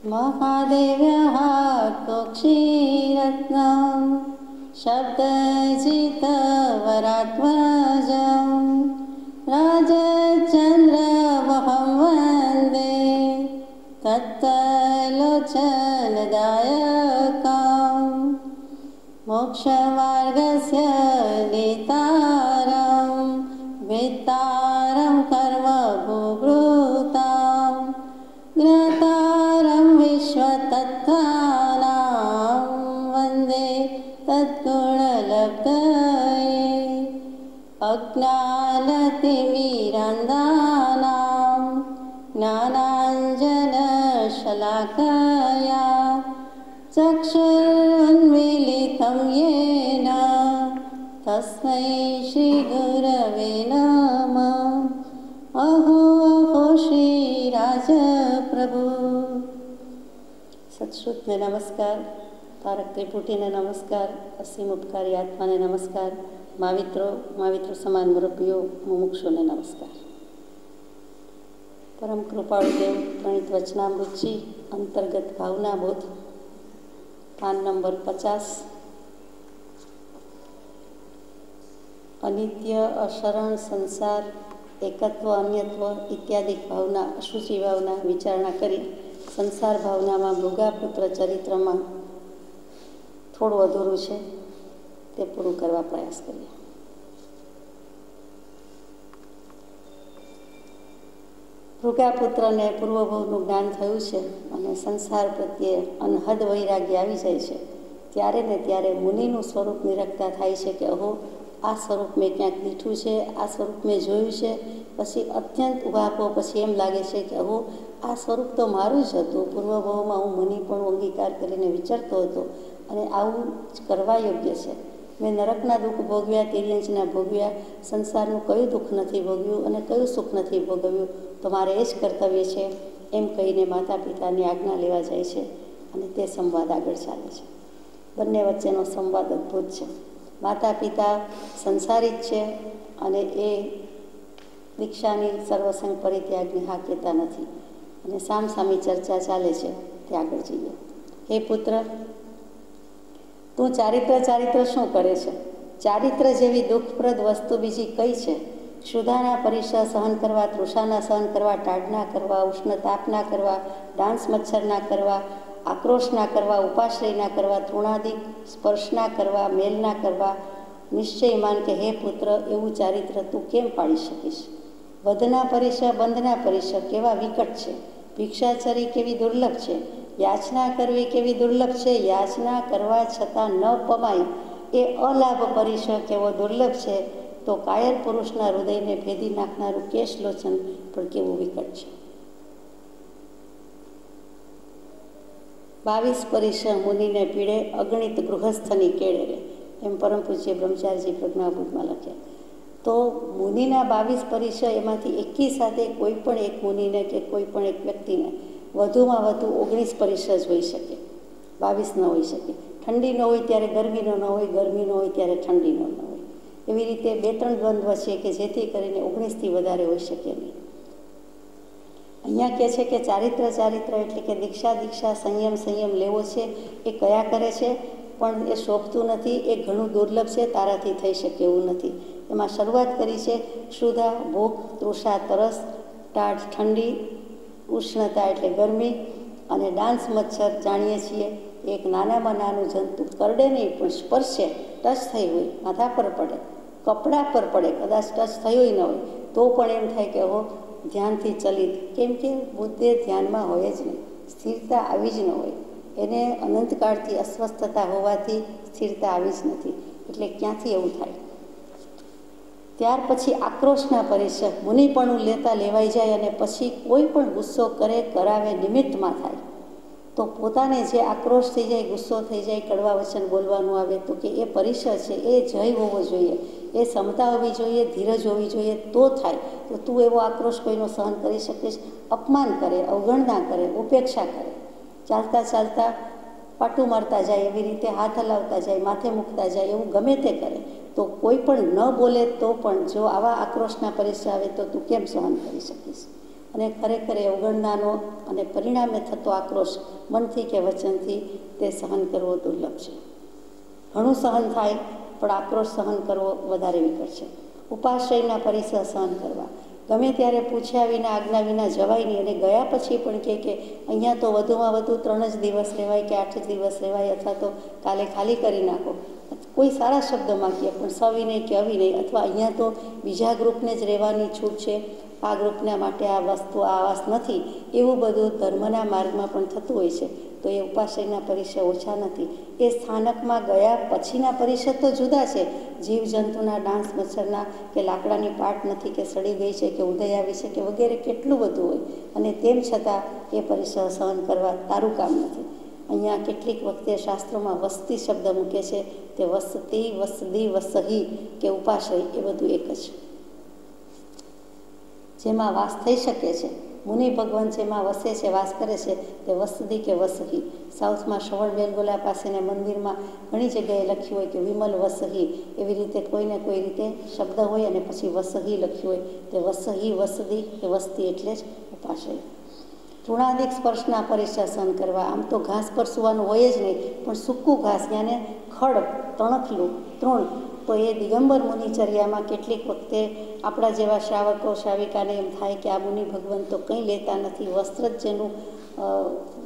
महादेव्यः क्षीरत्नं शब्दजितवरात्मजं राजचन्द्रमहं वन्दे तत्तलोचनदायकं मोक्षमार्गस्य नेतारं वेत्तारं कर्मभूभृतां ज्ञातारं विश्वतत्त्वानां वन्दे तद्गुणलब्धये अज्ञानतिमिरान्धानां ज्ञानाञ्जनशलाकया चक्षुरुन्मीलितं येन तस्मै श्रीगुरवे नमः। अहो अहो श्रीराजप्रभु। सत्श्रुतने नमस्कार, तारक त्रिपुटी ने नमस्कार, असीम उपकारी आत्मा ने नमस्कार, मावित्रो समान मुरब्बीओ मुमुक्षो ने नमस्कार। परम कृपाळु देव प्रणित वचनामृतजी अंतर्गत भावना बोध पान नंबर 50। अनित्य अशरण संसार एकत्व अन्यत्व इत्यादि भावना अशुचि भावना विचारणा करी संसार भावना में मृगापुत्र चरित्र में थोड़ू अधूरू है ते पूरू करवा प्रयास करिए। मृगापुत्र ने पूर्वभवनु ज्ञान थयुं छे अने संसार प्रत्ये अनहद वैराग्य आवी जाय छे त्यारे ने त्यारे मुनिनु स्वरूप निरखता थाय छे के अहो आ स्वरूप में क्यांक दीठुं छे, आ स्वरूप में जोयुं छे। पछी अत्यंत उभापो पछी एम लागे छे के अहो आ स्वरूप तो मारुं ज हतुं। पूर्वभवमां हुं मुनिपणुं अंगीकार करीने विचारतो हतो अने आवुं ज करवा योग्य छे। मैं नरकना दुख भोगव्या, तिर्यंजना भोगव्या, संसारनुं कयुं दुख नथी भोगव्युं अने कयुं सुख नथी भोगव्युं, तो मारे ए ज कर्तव्य छे एम कहीने माता पितानी आज्ञा लेवा जाय छे अने ते संवाद आगळ चाले छे। बंने वच्चेनो संवाद अद्भुत छे। माता पिता संसारी ज छे अने ए दीक्षानी सर्वसंग परित्यागनी हा कहेता नथी अने सामसामी चर्चा चाले छे ते आगळ जईए। हे पुत्र, तू चारित्र शुं करे छे? चारित्र जेवी दुखप्रद वस्तु बीजी कई छे? क्षुधाना परीक्षा सहन करवा, तृषाना सहन करवा, टाढना करवा, उष्ण तापना करवा, डांस मच्छर ना करवा, आक्रोश ना करवा, उपाश्रय ना करवा, तृणादिक स्पर्श ना करवा, मेल ना करवा। निश्चय मान के हे पुत्र एवं चारित्र तू केम पाड़ी शकीश? वधना परीक्षा, बंधना परीक्षा केवा विकट छे। भिक्षाचरी केवी दुर्लभ छे। याचना करवी केवी दुर्लभ छे। याचना करवा छतां न पमाय ए अलाभ परीक्षा केवो दुर्लभ छे। तो कायर पुरुषना हृदयने भेदी नाखनारू केशलोचन पण केवुं विकट छे। 22 परीक्षा मुनिने पीड़े, अगणित गृहस्थनी केड़े रे, एम परम पूज्य ब्रह्मचारीजी प्रज्ञाबोधमां लख्या। तो मुनिना 22 परीक्षा एमांथी एकी साथे कोईपण एक मुनिने के कोईपण एक व्यक्तिने वधुमां वधु 19 परीक्षा ज होई शके, 22 न होई शके। ठंडी न होय त्यारे गरमीनो न होय, गरमी न होय त्यारे ठंडीनो न होय। एवी रीते 2-3 द्वंद्व छे के जेथी करीने 19 थी वधारे होई शके नहीं। अहींया कहे छे के चारित्र एटले के दीक्षा संयम लेवो छे ए कया करे छे पण ए शोभतुं नथी, ए घणुं दुर्लभ छे, ताराथी थई शके एवुं नथी। एमां शरूआत करी छे क्षुधा भूख, तृषा तरस, टाढ ठंडी, उष्णता एटले गरमी अने डांस मच्छर जाणीए छीए एक नानामां नानुं जंतु करडे नहीं पण स्पर्शे टच थई होय, माथा पर पड़े, कपड़ा पर पड़े, कदाच टच थयो य न होय तो पण एम थाय के हो ध्यानथी चलित, केम के बुद्धि ध्यानमां होय ज नहीं, स्थिरता आवी ज न होय। एने अनंतकाळथी अस्वस्थता होवाथी स्थिरता आवी ज नथी, एटले क्यांथी एवुं थाय? त्यार पछी आक्रोशना परीक्षा मुनिपणुं लेता लेवाई जाय अने पछी कोई पण गुस्सो करे करावे निमित्तमां थाय तो पोताने जे आक्रोश थई जाय, गुस्सो थई जाय, कड़वा वचन बोलवानुं आवे तो के ए परीक्षा छे ए जय होवो जोईए, ए क्षमता होवी जोईए, धीरज होवी जोईए तो थाय। तो तू एवो आक्रोश कोईनो सहन करी शकीश? अपमान करे, अवगणना करे, उपेक्षा करे, चालता चालता पाटू मारता जाए, एवी रीते हाथ हलावता जाए, माथे मूकता जाए, एवुं गमे ते करे तो कोई पण न बोले तो पण जो आवा आक्रोशना परीक्षा आवे तो तू केम सहन करी शकीश? અને ખરેખર એ અવગણનાનો અને પરિણામે થતો આક્રોશ મનથી કે વચનથી તે સહન કરવો દુર્લભ છે. ઘણું સહન થાય પણ આક્રોશ સહન કરવો વધારે વિકટ છે. ઉપાશ્રયના પરિસર સહન કરવા, ગમે ત્યારે પૂછ્યા વિના આજ્ઞા વિના જવાય નહીં, અને ગયા પછી પણ કે અહીંયા તો વધુમાં વધુ 3 જ દિવસ રહેવાય કે 8 જ દિવસ રહેવાય, અથવા તો કાલે ખાલી કરી નાખો. કોઈ સારા શબ્દોમાં કહે, પણ સવિનય કે અવિનય, અથવા અહીંયા તો બીજા ગ્રુપને જ રહેવાની છૂટ છે, આ ગ્રુપના માટે આ વસ્તુ આ આવાસ નથી, એવું બધું ધર્મના માર્ગમાં પણ થતું હોય છે. તો એ ઉપાશ્રયના પરિસર ઓછા નથી. એ સ્થાનકમાં ગયા પછીના પરિસર તો જુદા છે. જીવજંતુના ડાંસ, મચ્છરના કે લાકડાની પાટ નથી કે સડી ગઈ છે કે ઉદય આવી છે કે વગેરે કેટલું બધું હોય, અને તેમ છતાં એ પરિસર સહન કરવા તારું કામ નથી. અહીંયા કેટલીક વખતે શાસ્ત્રોમાં વસ્તી શબ્દ મૂકે છે, તે વસતી, વસદી, વસહી કે ઉપાશ્રય એ બધું એક જ, જેમાં વાસ થઈ શકે છે. મુનિ ભગવાન જેમાં વસે છે, વાસ કરે છે, તે વસદી કે વસહી. સાઉથમાં શ્રવણ બેલગોલા પાસેના મંદિરમાં ઘણી જગ્યાએ લખ્યું હોય કે વિમલ વસહી, એવી રીતે કોઈને કોઈ રીતે શબ્દ હોય અને પછી વસહી લખ્યું હોય, તે વસહી, વસદી કે વસ્તી એટલે જ ઉપાશ્રય. તૃણાદિક સ્પર્શના પરિસર સહન કરવા, આમ તો ઘાસ પર સૂવાનું હોય જ નહીં, પણ સૂકું ઘાસ યાને ખડ, તણખલું, તૃણ, તો એ દિગંબર મુનિચર્યામાં કેટલીક વખતે આપણા જેવા શ્રાવકો શ્રાવિકાને એમ થાય કે આ મુનિ ભગવાન તો કંઈ લેતા નથી, વસ્ત્ર જ જેનું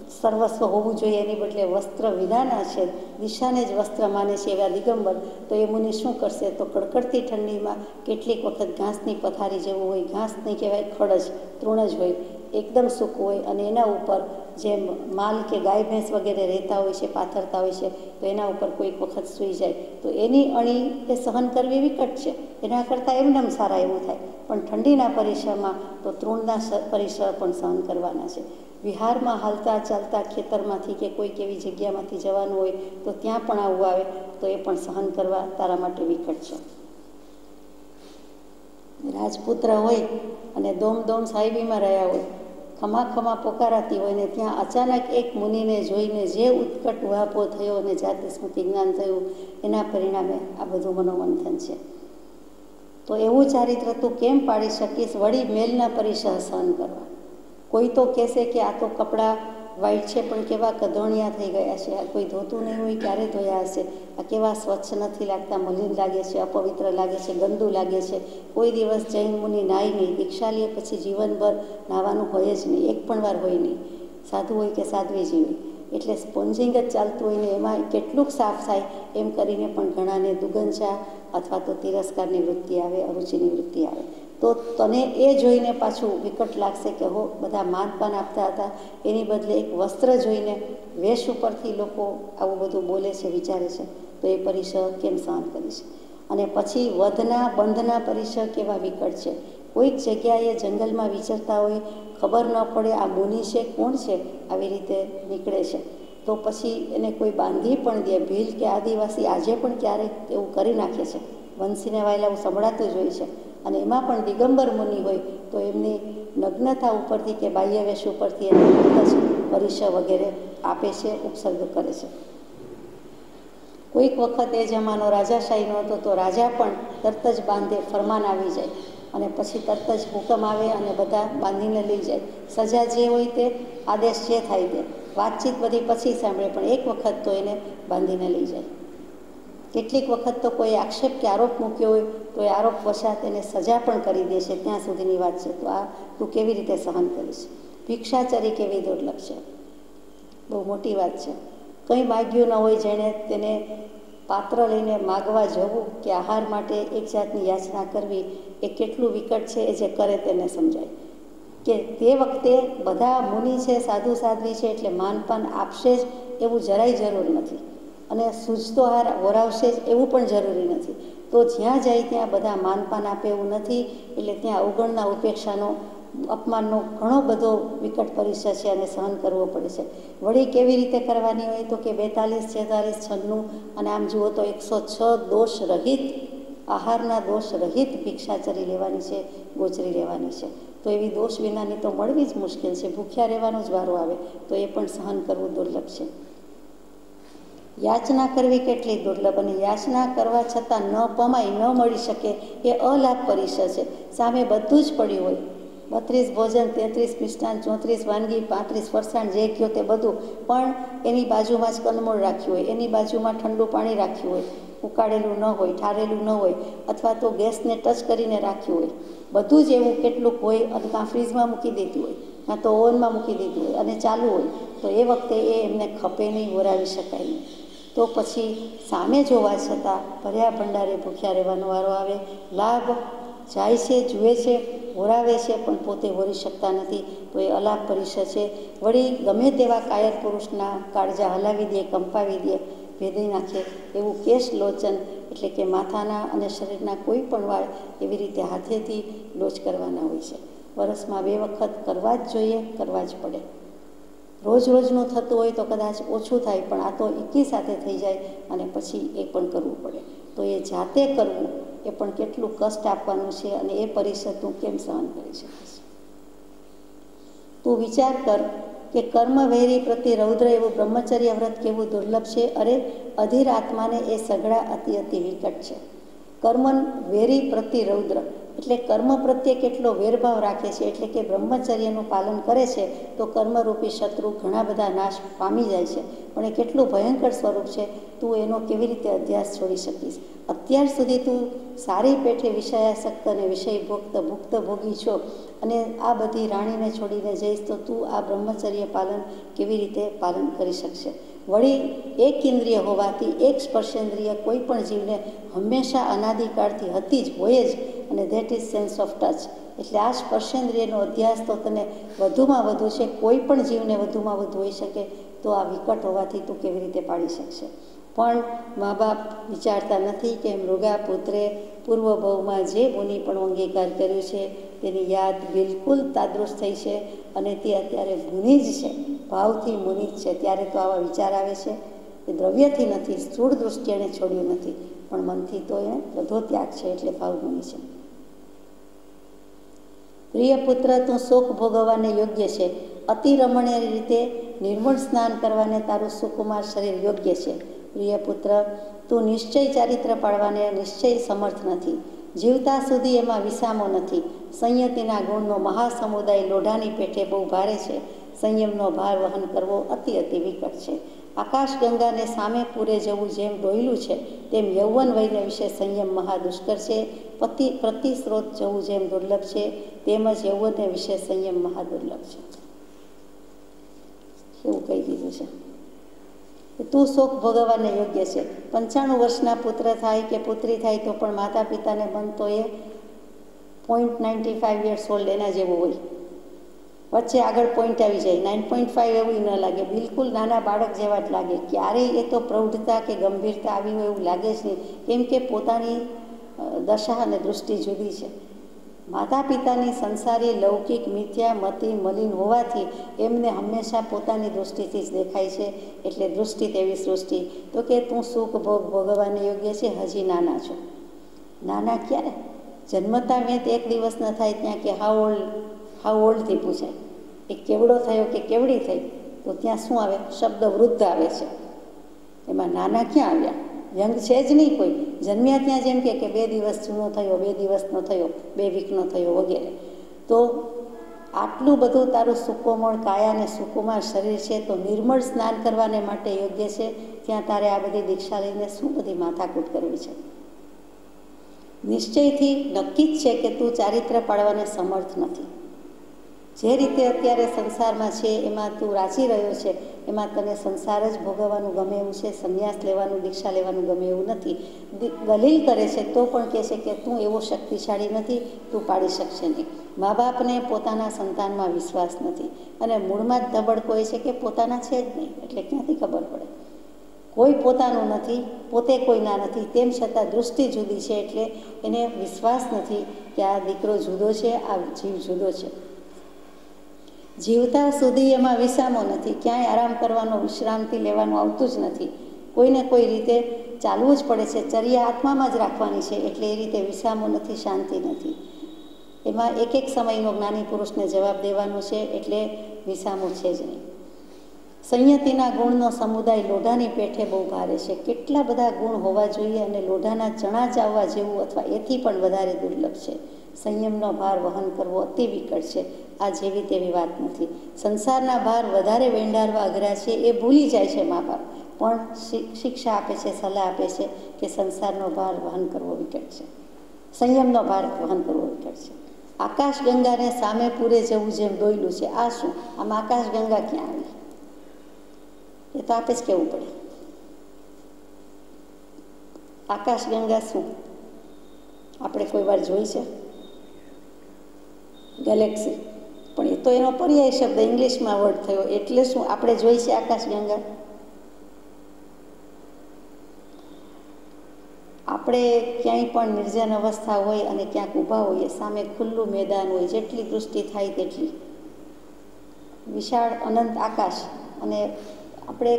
સર્વસ્વ હોવું જોઈએ એની બદલે વસ્ત્ર વિનાના છે, દિશાને જ વસ્ત્ર માને છે એવા દિગંબર, તો એ મુનિ શું કરશે? તો કડકડતી ઠંડીમાં કેટલીક વખત ઘાસની પથારી જેવું હોય, ઘાસ નહીં કહેવાય, ખડ જ, તૃણ જ હોય, એકદમ સૂકું હોય, અને એના ઉપર જેમ માલ કે ગાય ભેંસ વગેરે રહેતા હોય છે, પાથરતા હોય છે, તો એના ઉપર કોઈક વખત સૂઈ જાય તો એની અણી એ સહન કરવી વિકટ છે. એના કરતાં એમનેમ સારા એવું થાય. પણ ઠંડીના પરિસરમાં તો તૃણના પરિસર પણ સહન કરવાના છે. વિહારમાં હાલતા ચાલતા ખેતરમાંથી કે કોઈક એવી જગ્યામાંથી જવાનું હોય તો ત્યાં પણ આવું આવે તો એ પણ સહન કરવા તારા માટે વિકટ છે. રાજપુત્ર હોય અને દોમ સાહેબીમાં રહ્યા હોય, ખમા ખમા પોકારાતી હોય ને ત્યાં અચાનક એક મુનિને જોઈને જે ઉત્કટ ઉહાપો થયો અને જાતિ સ્મૃતિ જ્ઞાન થયું, એના પરિણામે આ બધું મનોમંથન છે. તો એવું ચારિત્ર તું કેમ પાડી શકીશ? વળી મેલના પરિસર સહન કરવા. કોઈ તો કહેશે કે આ તો કપડાં વ્હાઈટ છે પણ કેવા કધોણિયા થઈ ગયા છે, આ કોઈ ધોતું નહીં હોય ક્યારે ધોયા હશે, આ કેવા સ્વચ્છ નથી લાગતા, મલિન લાગે છે, અપવિત્ર લાગે છે, ગંદુ લાગે છે. કોઈ દિવસ જૈન મુનિ નાય નહીં, દીક્ષા લે પછી જીવનભર નાવાનું હોય જ નહીં, એક પણ વાર હોય નહીં, સાધુ હોય કે સાધ્વી જીવે, એટલે સ્પોન્જિંગ જ ચાલતું હોય ને એમાં કેટલુંક સાફ થાય એમ કરીને પણ ઘણાને દુગંજા અથવા તો તિરસ્કારની વૃત્તિ આવે, અરુચિની વૃત્તિ આવે. તો તને એ જોઈને પાછું વિકટ લાગશે કે હો બધા માનપાન આપતા હતા, એની બદલે એક વસ્ત્ર જોઈને વેશ ઉપરથી લોકો આવું બધું બોલે છે, વિચારે છે, તો એ પરિસર કેમ સહન કરીશ? અને પછી વધના બંધના પરિસર કેવા વિકટ છે. કોઈક જગ્યાએ જંગલમાં વિચરતા હોય, ખબર ન પડે આ મુનિ છે કોણ છે, આવી રીતે નીકળે છે, તો પછી એને કોઈ બાંધી પણ દે. ભીલ કે આદિવાસી આજે પણ ક્યારેક એવું કરી નાખે છે, વંશીને વાયલા એવું સંભળાતું જ હોય છે. અને એમાં પણ દિગંબર મુનિ હોય તો એમની નગ્નતા ઉપરથી કે બાહ્યવેશ ઉપરથી એને જ પરિસર વગેરે આપે છે, ઉપસર્ગ કરે છે. કોઈક વખત એ જમાનો રાજાશાહીનો હતો તો રાજા પણ તરત જ બાંધે, ફરમાન આવી જાય અને પછી તરત જ હુકમ આવે અને બધા બાંધીને લઈ જાય. સજા જે હોય તે, આદેશ જે થાય તે, વાતચીત બધી પછી સાંભળે, પણ એક વખત તો એને બાંધીને લઈ જાય. કેટલીક વખત તો કોઈ આક્ષેપ કે આરોપ મૂક્યો હોય તો એ આરોપ વશાત એને સજા પણ કરી દે છે, ત્યાં સુધીની વાત છે. તો આ તું કેવી રીતે સહન કરીશ? ભિક્ષાચરી કેવી દુર્લભ છે, બહુ મોટી વાત છે. કંઈ માગ્યું ન હોય જેણે તેને પાત્ર લઈને માગવા જવું કે આહાર માટે એક જાતની યાચના કરવી, એ કેટલું વિકટ છે એ જે કરે તેને સમજાય. કે તે વખતે બધા મુનિ છે, સાધુ સાધ્વી છે એટલે માનપાન આપશે જ એવું જરાય જરૂર નથી, અને સૂઝતો હાર વરાવશે જ એવું પણ જરૂરી નથી. તો જ્યાં જાય ત્યાં બધા માનપાન આપે એવું નથી, એટલે ત્યાં અવગણના, ઉપેક્ષાનો, અપમાનનો ઘણો બધો વિકટ પરિસર છે અને સહન કરવો પડે છે. વળી કેવી રીતે કરવાની હોય તો કે 42, 46, 96 અને આમ જુઓ તો 106 દોષ રહિત, આહારના દોષ રહિત ભિક્ષાચરી લેવાની છે, ગોચરી લેવાની છે. તો એવી દોષ વિનાની તો મળવી જ મુશ્કેલ છે, ભૂખ્યા રહેવાનો જ વારો આવે, તો એ પણ સહન કરવું દુર્લભ છે. યાચના કરવી કેટલી દુર્લભ, અને યાચના કરવા છતાં ન પમાય, ન મળી શકે એ અલાભ પરિસર છે. સામે બધું જ પડ્યું હોય, 32 ભોજન, 33 મિષ્ટાન, 34 વાનગી, 35 ફરસાણ, જે કહો તે બધું, પણ એની બાજુમાં જ કંદમૂળ રાખ્યું હોય, એની બાજુમાં ઠંડુ પાણી રાખ્યું હોય, ઉકાળેલું ન હોય, ઠારેલું ન હોય, અથવા તો ગેસને ટચ કરીને રાખ્યું હોય, બધું જ એવું કેટલુંક હોય, અને કાં ફ્રીજમાં મૂકી દીધું હોય, કાં તો ઓવનમાં મૂકી દીધું હોય અને ચાલુ હોય, તો એ વખતે એ એમને ખપે નહીં, વરાવી શકાય નહીં. તો પછી સામે જોવા છતાં ભર્યા ભંડારે ભૂખ્યા રહેવાનો વારો આવે. લાભ જાય છે, જુએ છે, વરાવે છે, પણ પોતે વરી શકતા નથી, તો એ અલાભ પરિષદ છે. વળી ગમે તેવા કાયર પુરુષના કાળજા હલાવી દે, કંપાવી દે, ભેદી નાખે એવું કેશ લોચન, એટલે કે માથાના અને શરીરના કોઈ પણ વાળ એવી રીતે હાથેથી લોચ કરવાના હોય છે. વર્ષમાં 2 વખત કરવા જ જોઈએ, કરવા જ પડે. રોજ રોજનું થતું હોય તો કદાચ ઓછું થાય, પણ આ તો એકી સાથે થઈ જાય અને પછી એ પણ કરવું પડે. તો એ જાતે કરવું એ પણ કેટલું કષ્ટ આપવાનું છે, અને એ પરિષદ તું કેમ સહન કરી શકીશ? તું વિચાર કર કે કર્મ વૈરી પ્રતિ રૌદ્ર એવું બ્રહ્મચર્ય વ્રત કેવું દુર્લભ છે. અરે અધીર આત્માને એ સગડા અતિ વિકટ છે. કર્મ વેરી પ્રતિ રૌદ્ર એટલે કર્મ પ્રત્યે કેટલો વેરભાવ રાખે છે, એટલે કે બ્રહ્મચર્યનું પાલન કરે છે તો કર્મરૂપી શત્રુ ઘણા બધા નાશ પામી જાય છે. પણ એ કેટલું ભયંકર સ્વરૂપ છે, તું એનો કેવી રીતે અધ્યાસ છોડી શકીશ? અત્યાર સુધી તું સારી પેઠે વિષયાસક્ત અને વિષય ભુક્ત ભોગી છો, અને આ બધી રાણીને છોડીને જઈશ તો તું આ બ્રહ્મચર્ય પાલન કેવી રીતે પાલન કરી શકશે? વળી એક ઇન્દ્રિય હોવાથી એક સ્પર્શેન્દ્રિય કોઈ પણ જીવને હંમેશા અનાદિકાળથી હતી જ, હોય જ, અને that is sense of touch. એટલે આ સ્પર્શેન્દ્રિયનો અધ્યાસ તો તને વધુમાં વધુ છે, કોઈ પણ જીવને વધુમાં વધુ હોઈ શકે, તો આ વિકટ હોવાથી તું કેવી રીતે પાડી શકશે? પણ મા બાપ વિચારતા નથી કે મૃગા પુત્રે પૂર્વભવમાં જે મુનિ પણ અંગીકાર કર્યું છે તેની યાદ બિલકુલ તાદૃશ થઈ છે, અને તે અત્યારે મુનિ જ છે, ભાવથી મુનિ જ છે. ત્યારે તો આવા વિચાર આવે છે. એ દ્રવ્યથી નથી, સ્થૂળ દૃષ્ટિ એણે છોડ્યું નથી, પણ મનથી તો એને બધો ત્યાગ છે, એટલે ભાવ મુનિ છે. પ્રિય પુત્ર, તું સુખ ભોગવવાને યોગ્ય છે. અતિ રમણીય રીતે નિર્મળ સ્નાન કરવાને તારું સુકુમાર શરીર યોગ્ય છે. પ્રિય પુત્ર, તું નિશ્ચય ચારિત્ર પાળવાને નિશ્ચય સમર્થ નથી. જીવતા સુધી એમાં વિસામો નથી. સંયતિના ગુણનો મહાસમુદાય લોઢાની પેઠે બહુ ભારે છે. સંયમનો ભાર વહન કરવો અતિ વિકટ છે. આકાશ ગંગાને સામે પૂરે જવું જેમ ડોયલું છે, તેમ યૌવન વયને વિશે સંયમ મહાદુષ્કર છે. પ્રતિસ્ત્રોત જવું જેમ દુર્લભ છે, તેમજ યૌવનને વિશે સંયમ મહાદુર્લભ છે. એવું કહી દીધું છે. તું સુખ ભોગવવાને યોગ્ય છે. 95 વર્ષના પુત્ર થાય કે પુત્રી થાય તો પણ માતા પિતાને મન તો એ 0.95 યર્સ ઓલ્ડ એના જેવું હોય. વચ્ચે આગળ પોઈન્ટ આવી જાય, 9.5 એવું ન લાગે, બિલકુલ નાના બાળક જેવા જ લાગે. ક્યારેય એ તો પ્રૌઢતા કે ગંભીરતા આવી હોય એવું લાગે જ નહીં, કેમ કે પોતાની દશા અને દૃષ્ટિ જુદી છે. માતા પિતાની સંસારી લૌકિક મિથ્યા મતિ મલિન હોવાથી એમને હંમેશા પોતાની દૃષ્ટિથી જ દેખાય છે. એટલે દૃષ્ટિ તેવી સૃષ્ટિ. તો કે તું સુખ ભોગવવાને યોગ્ય છે, હજી નાના છો. નાના ક્યારે? જન્મતા વેત 1 દિવસ ન થાય ત્યાં કે હાઉ ઓલ્ડથી પૂછાય. એ કેવડો થયો કે કેવડી થઈ, તો ત્યાં શું આવે? શબ્દ વૃદ્ધ આવે છે. એમાં નાના ક્યાં આવ્યા? યંગ છે જ નહીં કોઈ. જન્મ્યા ત્યાં જેમ કે 2 દિવસ જૂનો થયો, 2 દિવસનો થયો, 2 વીકનો થયો વગેરે. તો આટલું બધું તારું સુકોમળ કાયા અને સુકુમાર શરીર છે, તો નિર્મળ સ્નાન કરવાને માટે યોગ્ય છે. ત્યાં તારે આ બધી દીક્ષા લઈને શું બધી માથાકૂટ કરવી છે? નિશ્ચયથી નક્કી જ છે કે તું ચારિત્ર પાળવાને સમર્થ નથી. જે રીતે અત્યારે સંસારમાં છે એમાં તું રાચી રહ્યો છે, એમાં તને સંસાર જ ભોગવવાનું ગમે એવું છે, સંન્યાસ લેવાનું, દીક્ષા લેવાનું ગમે એવું નથી. દલીલ કરે છે તો પણ કહે છે કે તું એવો શક્તિશાળી નથી, તું પાડી શકશે નહીં. મા બાપને પોતાના સંતાનમાં વિશ્વાસ નથી, અને મૂળમાં જ ધબડકો એ છે કે પોતાના છે જ નહીં, એટલે ક્યાંથી ખબર પડે? કોઈ પોતાનું નથી, પોતે કોઈના નથી, તેમ છતાં દૃષ્ટિ જુદી છે, એટલે એને વિશ્વાસ નથી કે આ દીકરો જુદો છે, આ જીવ જુદો છે. જીવતા સુધી એમાં વિસામો નથી, ક્યાંય આરામ કરવાનો, વિશ્રાંતિ લેવાનું આવતું જ નથી. કોઈને કોઈ રીતે ચાલવું જ પડે છે, ચર્યા આત્મામાં જ રાખવાની છે, એટલે એ રીતે વિસામો નથી, શાંતિ નથી. એમાં એક સમયનો જ્ઞાની પુરુષને જવાબ દેવાનો છે, એટલે વિસામો છે જ નહીં. સંયતિના ગુણનો સમુદાય લોઢાની પેઠે બહુ ભારે છે. કેટલા બધા ગુણ હોવા જોઈએ, અને લોઢાના ચણા ચાવવા જેવું અથવા એથી પણ વધારે દુર્લભ છે. સંયમનો ભાર વહન કરવો અતિ વિકટ છે. આ જેવી તેવી વાત નથી. સંસારના ભાર વધારે વેંડારવા અઘરા છે એ ભૂલી જાય છે મા બાપ, પણ શિક્ષા આપે છે, સલાહ આપે છે કે સંસારનો ભાર વહન કરવો વિકટ છે, સંયમનો ભાર વહન કરવો વિકટ છે. આકાશ ગંગાને સામે પૂરે જવું જેમ દોયલું છે. આ શું? આમાં આકાશ ગંગા ક્યાં આવી? એ તો આપે જ કહેવું પડે. આકાશ ગંગા શું આપણે કોઈ વાર જોઈ છે? ગેલેક્સી, પણ એ તો એનો પર્યાય શબ્દ ઇંગ્લિશમાં વર્ડ થયો. એટલે શું આપણે જોઈ છે આકાશ ગંગા? આપણે ક્યાંય પણ નિર્જન અવસ્થા હોય અને ક્યાંક ઊભા હોઈએ, સામે ખુલ્લું મેદાન હોય, જેટલી દૃષ્ટિ થાય તેટલી વિશાળ અનંત આકાશ, અને આપણે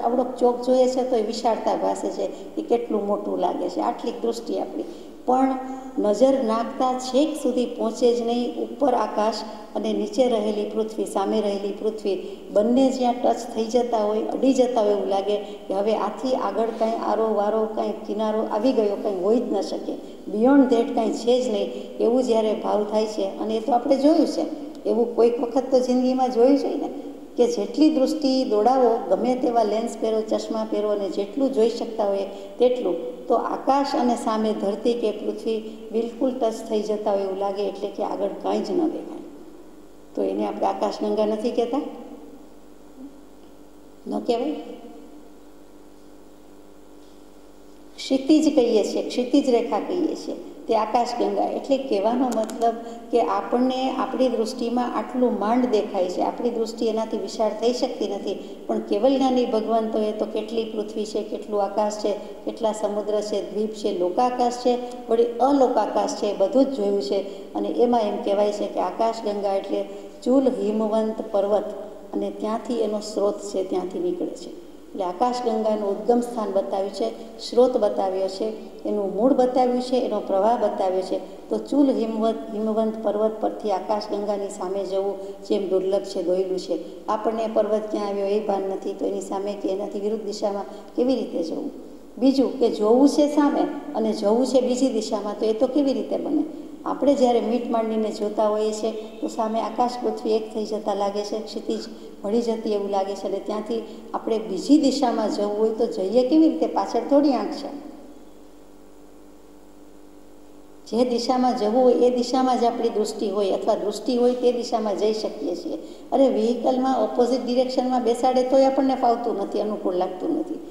આવડો ચોક જોઈએ છે તો એ વિશાળતા ભાસે છે એ કેટલું મોટું લાગે છે, આટલી દૃષ્ટિ આપણી, પણ નજર નાખતા છેક સુધી પહોંચે જ નહીં. ઉપર આકાશ અને નીચે રહેલી પૃથ્વી, સામે રહેલી પૃથ્વી, બંને જ્યાં ટચ થઈ જતા હોય, અડી જતા હોય, એવું લાગે કે હવે આથી આગળ કાંઈ આરો વારો કાંઈ કિનારો આવી ગયો, કંઈ હોઈ જ ન શકે, બિયોન્ડ ધેટ કાંઈ છે જ નહીં, એવું જ્યારે ભાવ થાય છે. અને એ તો આપણે જોયું છે, એવું કોઈક વખત તો જિંદગીમાં જોયું છે ને, કે જેટલી દૃષ્ટિ દોડાવો, ગમે તેવા લેન્સ પહેરો, ચશ્મા પહેરો, અને જેટલું જોઈ શકતા હોય તેટલું, તો આકાશ અને સામે ધરતી કે પૃથ્વી બિલકુલ ટચ થઈ જતા હોય એવું લાગે, એટલે કે આગળ કાંઈ જ ન દેખાય. તો એને આપણે આકાશગંગા નથી કહેતા? ન કહેવાય? ક્ષિતિજ કહીએ છીએ, ક્ષિતિજ રેખા કહીએ છીએ, તે આકાશગંગા. એટલે કહેવાનો મતલબ કે આપણને આપણી દૃષ્ટિમાં આટલું માંડ દેખાય છે, આપણી દૃષ્ટિ એનાથી વિશાળ થઈ શકતી નથી, પણ કેવલ જ્ઞાની ભગવંતોએ તો કેટલી પૃથ્વી છે, કેટલું આકાશ છે, કેટલા સમુદ્ર છે, દ્વીપ છે, લોકાકાશ છે, વળી અલોકાકાશ છે, બધું જ જોયું છે. અને એમાં એમ કહેવાય છે કે આકાશગંગા એટલે ચૂલ હિમવંત પર્વત, અને ત્યાંથી એનો સ્ત્રોત છે, ત્યાંથી નીકળે છે. એટલે આકાશગંગાનું ઉદ્ગમ સ્થાન બતાવ્યું છે, સ્ત્રોત બતાવ્યો છે, એનું મૂળ બતાવ્યું છે, એનો પ્રવાહ બતાવ્યો છે. તો ચૂલ હિમવંત પર્વત પરથી આકાશગંગાની સામે જવું જેમ દુર્લભ છે, દોયલું છે. આપણને પર્વત ક્યાં આવ્યો એ ભાન નથી, તો એની સામે કે એનાથી વિરુદ્ધ દિશામાં કેવી રીતે જવું? બીજું કે જોવું છે સામે અને જવું છે બીજી દિશામાં, તો એ તો કેવી રીતે બને? આપણે જ્યારે મીટ માંડીને જોતા હોઈએ છીએ તો સામે આકાશ પૃથ્વી એક થઈ જતા લાગે છે, ક્ષિતિજ ભળી જતી એવું લાગે છે, અને ત્યાંથી આપણે બીજી દિશામાં જવું હોય તો જઈએ કેવી રીતે? પાછળ થોડી આંખ છે. જે દિશામાં જવું હોય એ દિશામાં જ આપણી દૃષ્ટિ હોય, અથવા દૃષ્ટિ હોય તે દિશામાં જઈ શકીએ છીએ. અરે વ્હીકલમાં ઓપોઝિટ ડિરેક્શનમાં બેસાડે તોય આપણને ફાવતું નથી, અનુકૂળ લાગતું નથી.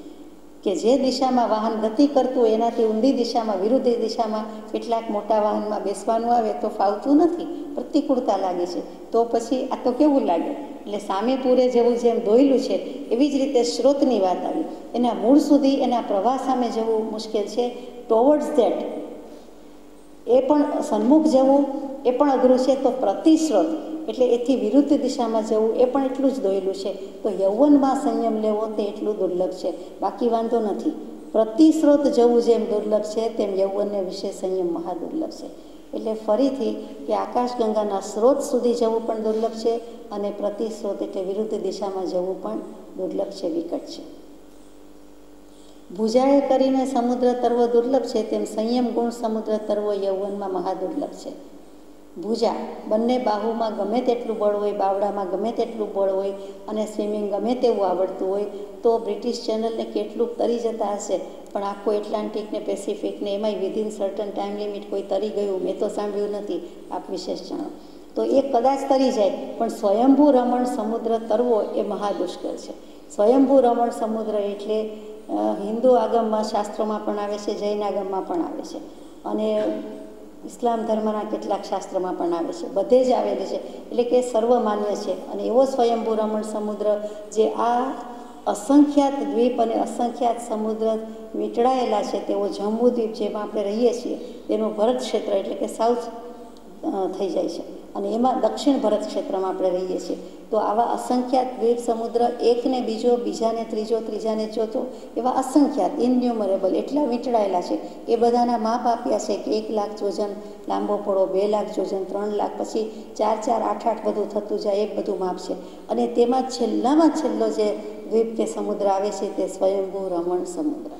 કે જે દિશામાં વાહન ગતિ કરતું હોય એનાથી ઊંધી દિશામાં, વિરુદ્ધ દિશામાં કેટલાક મોટા વાહનમાં બેસવાનું આવે તો ફાવતું નથી, પ્રતિકૂળતા લાગે છે. તો પછી આ તો કેવું લાગે? એટલે સામે પૂરે જવું જેમ દોયલું છે, એવી જ રીતે સ્ત્રોતની વાત આવી. એના મૂળ સુધી, એના પ્રવાહ સામે જવું મુશ્કેલ છે. ટુવર્ડ્સ ધેટ એ પણ સન્મુખ જવું એ પણ અઘરું છે. તો પ્રતિસ્ત્રોત એટલે એથી વિરુદ્ધ દિશામાં જવું એ પણ એટલું જ દોયલું છે. તો યૌવનમાં સંયમ લેવો તે એટલું દુર્લભ છે, બાકી વાંધો નથી. પ્રતિસ્ત્રોત જવું જેમ દુર્લભ છે, તેમ યૌવનને વિશે સંયમ મહાદુર્લભ છે. એટલે ફરીથી કે આકાશગંગાના સ્ત્રોત સુધી જવું પણ દુર્લભ છે, અને પ્રતિસ્ત્રોત એટલે વિરુદ્ધ દિશામાં જવું પણ દુર્લભ છે, વિકટ છે. ભુજાએ કરીને સમુદ્ર તરવો દુર્લભ છે, તેમ સંયમ ગુણ સમુદ્ર તરવો યૌવનમાં મહાદુર્લભ છે. ભુજા, બંને બાહુમાં ગમે તેટલું બળ હોય, બાવડામાં ગમે તેટલું બળ હોય, અને સ્વિમિંગ ગમે તેવું આવડતું હોય, તો બ્રિટિશ ચેનલને કેટલું તરી જતા હશે, પણ આખો એટલાન્ટિકને, પેસિફિકને, એમાંય વિધિન સર્ટન ટાઈમ લિમિટ કોઈ તરી ગયું મેં તો સાંભળ્યું નથી, આપ વિશેષ જાણો. તો એ કદાચ તરી જાય, પણ સ્વયંભૂ રમણ સમુદ્ર તરવો એ મહાદુષ્કર છે. સ્વયંભૂ રમણ સમુદ્ર એટલે હિન્દુ આગમમાં, શાસ્ત્રોમાં પણ આવે છે, જૈન આગમમાં પણ આવે છે, અને ઇસ્લામ ધર્મના કેટલાક શાસ્ત્રોમાં પણ આવે છે, બધે જ આવેલી છે. એટલે કે સર્વમાન્ય છે. અને એવો સ્વયંભૂ રમણ સમુદ્ર જે આ અસંખ્યાત દ્વીપ અને અસંખ્યાત સમુદ્ર વીંટળાયેલા છે, તેવો જંબુદ્વીપ જેમાં આપણે રહીએ છીએ તેનું ભરત ક્ષેત્ર એટલે કે સાઉથ થઈ જાય છે, અને એમાં દક્ષિણ ભરત ક્ષેત્રમાં આપણે રહીએ છીએ. તો આવા અસંખ્યાત દ્વીપ સમુદ્ર, એકને બીજો, બીજાને ત્રીજો, ત્રીજાને ચોથો, એવા અસંખ્યાત ઇન્યુમરેબલ એટલા વીંટળાયેલા છે. એ બધાના માપ આપ્યા છે કે 1 લાખ યોજન લાંબો પડો, 2 લાખ યોજન, 3 લાખ, પછી 4, 4, 8, 8 બધું થતું જાય, એ બધું માપ છે. અને તેમાં છેલ્લામાં છેલ્લો જે દ્વીપ કે સમુદ્ર આવે છે તે સ્વયંભૂ રમણ સમુદ્ર,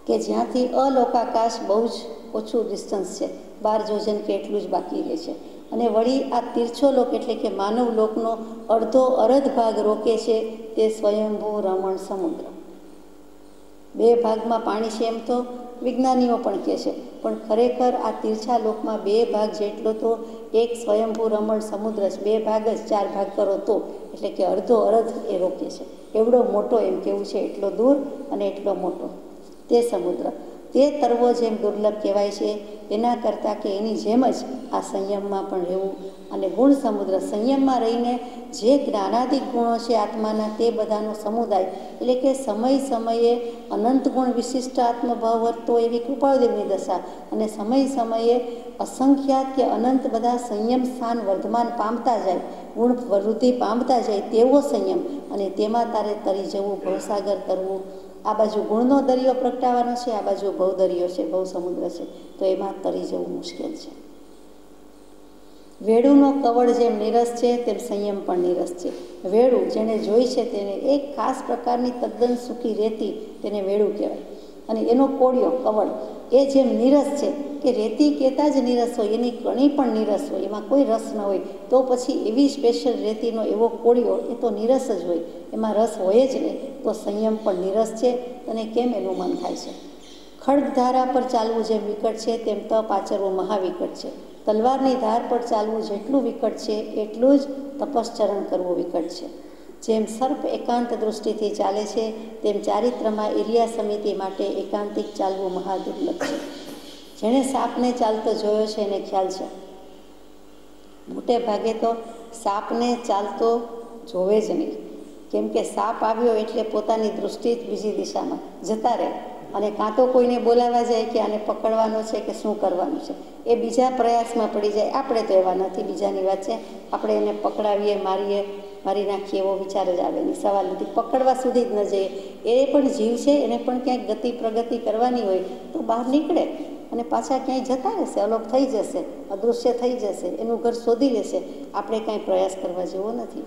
કે જ્યાંથી અલોકાકાશ બહુ જ ઓછું ડિસ્ટન્સ છે, 12 યોજન કે એટલું જ બાકી રહે છે. અને વળી આ તીર્છો લોક એટલે કે માનવ લોકનો અડધો અરધ ભાગ રોકે છે તે સ્વયંભૂ રમણ સમુદ્ર. 2 ભાગમાં પાણી છે એમ તો વિજ્ઞાનીઓ પણ કહે છે, પણ ખરેખર આ તીર્છા લોકમાં 2 ભાગ જેટલો તો એક સ્વયંભૂ રમણ સમુદ્ર જ, 2 ભાગ જ 4 ભાગ કરો તો, એટલે કે અડધો અરધ એ રોકે છે. એવડો મોટો એમ કેવું છે, એટલો દૂર અને એટલો મોટો તે સમુદ્ર. તે તરવો જેમ દુર્લભ કહેવાય છે એના કરતાં કે એની જેમ જ આ સંયમમાં પણ રહેવું. અને ગુણ સમુદ્ર સંયમમાં રહીને જે જ્ઞાનાદિક ગુણો છે આત્માના તે બધાનો સમુદાય, એટલે કે સમય સમયે અનંત ગુણ વિશિષ્ટ આત્મભાવ વર્તો એવી કૃપાળદેવની દશા, અને સમય સમયે અસંખ્યાત કે અનંત બધા સંયમ સ્થાન વર્ધમાન પામતા જાય, ગુણ વૃદ્ધિ પામતા જાય તેવો સંયમ. અને તેમાં તારે તરી જવું, ભવસાગર તરવું. આ બાજુ ગુણનો દરિયો પ્રગટાવવાનો છે, આ બાજુ ભવ દરિયો છે, ભવ સમુદ્ર છે, તો એમાં તરી જવું મુશ્કેલ છે. વેડુનો કવળ જેમ નીરસ છે તેમ સંયમ પણ નીરસ છે. વેડું જેણે જોઈ છે તેને એક ખાસ પ્રકારની તદ્દન સૂકી રેતી, તેને વેડું કહેવાય. અને એનો કોળિયો કવળ એ જેમ નીરસ છે કે રેતી કહેતા જ નીરસ હોય, એની કણી પણ નીરસ હોય, એમાં કોઈ રસ ન હોય, તો પછી એવી સ્પેશિયલ રેતીનો એવો કોળિયો એ તો નીરસ જ હોય, એમાં રસ હોય જ નહીં. તો સંયમ પણ નીરસ છે. અને કેમ એનું મન થાય છે? ખડગધારા પર ચાલવું જેમ વિકટ છે તેમ તપ આચરવું મહાવિકટ છે. તલવારની ધાર પર ચાલવું જેટલું વિકટ છે એટલું જ તપશ્ચરણ કરવું વિકટ છે. જેમ સર્પ એકાંત દૃષ્ટિથી ચાલે છે તેમ ચારિત્રમાં ઇરિયા સમિતિ માટે એકાંતિક ચાલવું મહાદુર્લભ છે. જેણે સાપને ચાલતો જોયો છે એને ખ્યાલ છે. મોટે ભાગે તો સાપને ચાલતો જોવે જ નહીં, કેમ કે સાપ આવ્યો એટલે પોતાની દૃષ્ટિ જ બીજી દિશામાં જતા રહે, અને કાં તો કોઈને બોલાવવા જાય કે આને પકડવાનો છે કે શું કરવાનું છે, એ બીજા પ્રયાસમાં પડી જાય. આપણે તો એવા નથી, બીજાની વાત છે, આપણે એને પકડાવીએ, મારી નાખીએ એવો વિચાર જ આવે નહીં, સવાલ નથી, પકડવા સુધી જ ન જઈએ. એ પણ જીવ છે, એને પણ ક્યાંક ગતિ પ્રગતિ કરવાની હોય તો બહાર નીકળે અને પાછા ક્યાંય જતા રહેશે, અલોપ થઈ જશે, અદૃશ્ય થઈ જશે, એનું ઘર શોધી લેશે. આપણે કાંઈ પ્રયાસ કરવા જેવો નથી.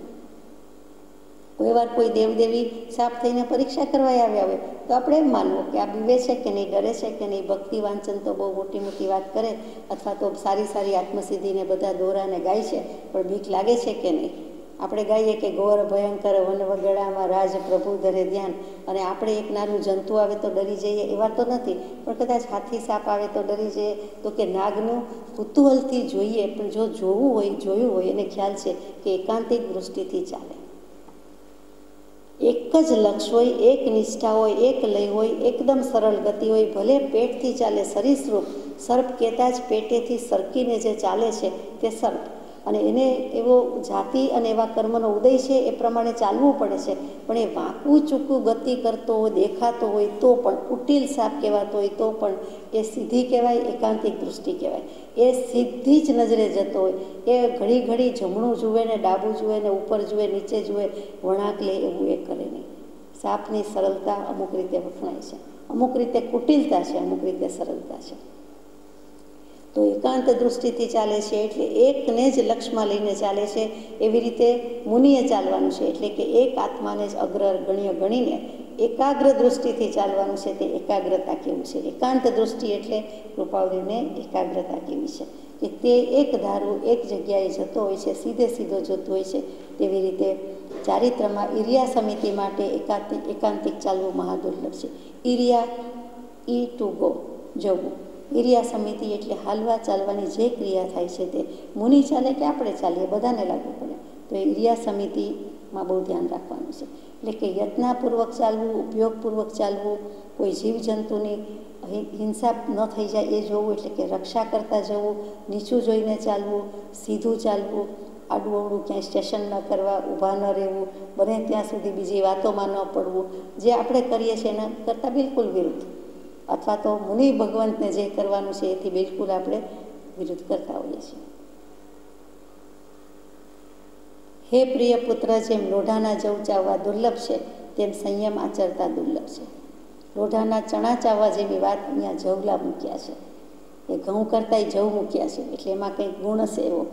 કોઈ વાર કોઈ દેવદેવી સાપ થઈને પરીક્ષા કરવા આવ્યા હોય તો આપણે એમ માનવું કે આ બીવે છે કે નહીં, ડરે છે કે નહીં, ભક્તિ વાંચન તો બહુ મોટી મોટી વાત કરે, અથવા તો સારી સારી આત્મસિદ્ધિને બધા દોરાને ગાય છે, પણ બીક લાગે છે કે નહીં. આપણે ગાઈએ કે ઘોર ભયંકર વન વગડામાં રાજ પ્રભુ ધરે ધ્યાન, અને આપણે એક નાનું જંતુ આવે તો ડરી જઈએ એવા તો નથી, પણ કદાચ હાથી સાપ આવે તો ડરી જઈએ. તો કે નાગનું કુતૂહલથી જોઈએ, પણ જો જોયું હોય એને ખ્યાલ છે કે એકાંતિક દૃષ્ટિથી ચાલે. એક જ લક્ષ્ય હોય, એક નિષ્ઠા હોય, એક લય હોય, એકદમ સરળ ગતિ હોય. ભલે પેટથી ચાલે સરીસૃપ, સર્પ કહેતા જ પેટેથી સરકીને જે ચાલે છે તે સર્પ, અને એને એવો જાતિ અને એવા કર્મનો ઉદય છે એ પ્રમાણે ચાલવું પડે છે. પણ એ વાંકું ચૂકું ગતિ કરતો હોય, દેખાતો હોય તો પણ, કુટિલ સાપ કહેવાતો હોય તો પણ એ સીધી કહેવાય, એકાંતિક દૃષ્ટિ કહેવાય. એ સીધી જ નજરે જતો હોય, એ ઘડી ઘડી જમણું જુએ ને ડાબું જુએ ને ઉપર જુએ નીચે જુએ, વળાંક લે એવું એ કરે નહીં. સાપની સરળતા અમુક રીતે વખણાય છે, અમુક રીતે કુટિલતા છે, અમુક રીતે સરળતા છે. તો એકાંત દૃષ્ટિથી ચાલે છે એટલે એકને જ લક્ષ્યમાં લઈને ચાલે છે. એવી રીતે મુનિએ ચાલવાનું છે, એટલે કે એક આત્માને જ અગ્રગણ્ય ગણીને એકાગ્ર દૃષ્ટિથી ચાલવાનું છે. તે એકાગ્રતા કેવું છે? એકાંત દૃષ્ટિ એટલે કૃપાળુને એકાગ્રતા કેવી છે કે તે એક ધારું એક જગ્યાએ જતો હોય છે, સીધો જતો હોય છે. તેવી રીતે ચારિત્રમાં ઇરિયા સમિતિ માટે એકાંતિક ચાલવું મહાદુર્લભ છે. ઇરિયા, ઈ ટુ ગો, જવું. ઇરિયા સમિતિ એટલે હાલવા ચાલવાની જે ક્રિયા થાય છે તે. મુનિ ચાલે કે આપણે ચાલીએ, બધાને લાગુ પડે. તો એ ઇરિયા સમિતિમાં બહુ ધ્યાન રાખવાનું છે. એટલે કે યત્નાપૂર્વક ચાલવું, ઉપયોગપૂર્વક ચાલવું, કોઈ જીવજંતુની હિંસા ન થઈ જાય એ જોવું, એટલે કે રક્ષા કરતા જવું, નીચું જોઈને ચાલવું, સીધું ચાલવું, આડું અવળું ક્યાંય સ્ટેશન ન કરવા, ઊભા ન રહેવું, બને ત્યાં સુધી બીજી વાતોમાં ન પડવું. જે આપણે કરીએ છીએ એના કરતાં બિલકુલ વિરુદ્ધ, અથવા તો મુનિ ભગવંતને જે કરવાનું છે એથી બિલકુલ આપણે વિરુદ્ધ કરતા હોઈએ છીએ. હે પ્રિય પુત્ર, જેમ લોઢાના જવ ચાવવા દુર્લભ છે તેમ સંયમ આચરતા દુર્લભ છે. લોઢાના ચણા ચાવવા જેવી વાત અહીંયા જવલા મૂક્યા છે, એ ઘઉં કરતાંય જવ મૂક્યા છે, એટલે એમાં કંઈક ગુણ હશે એવો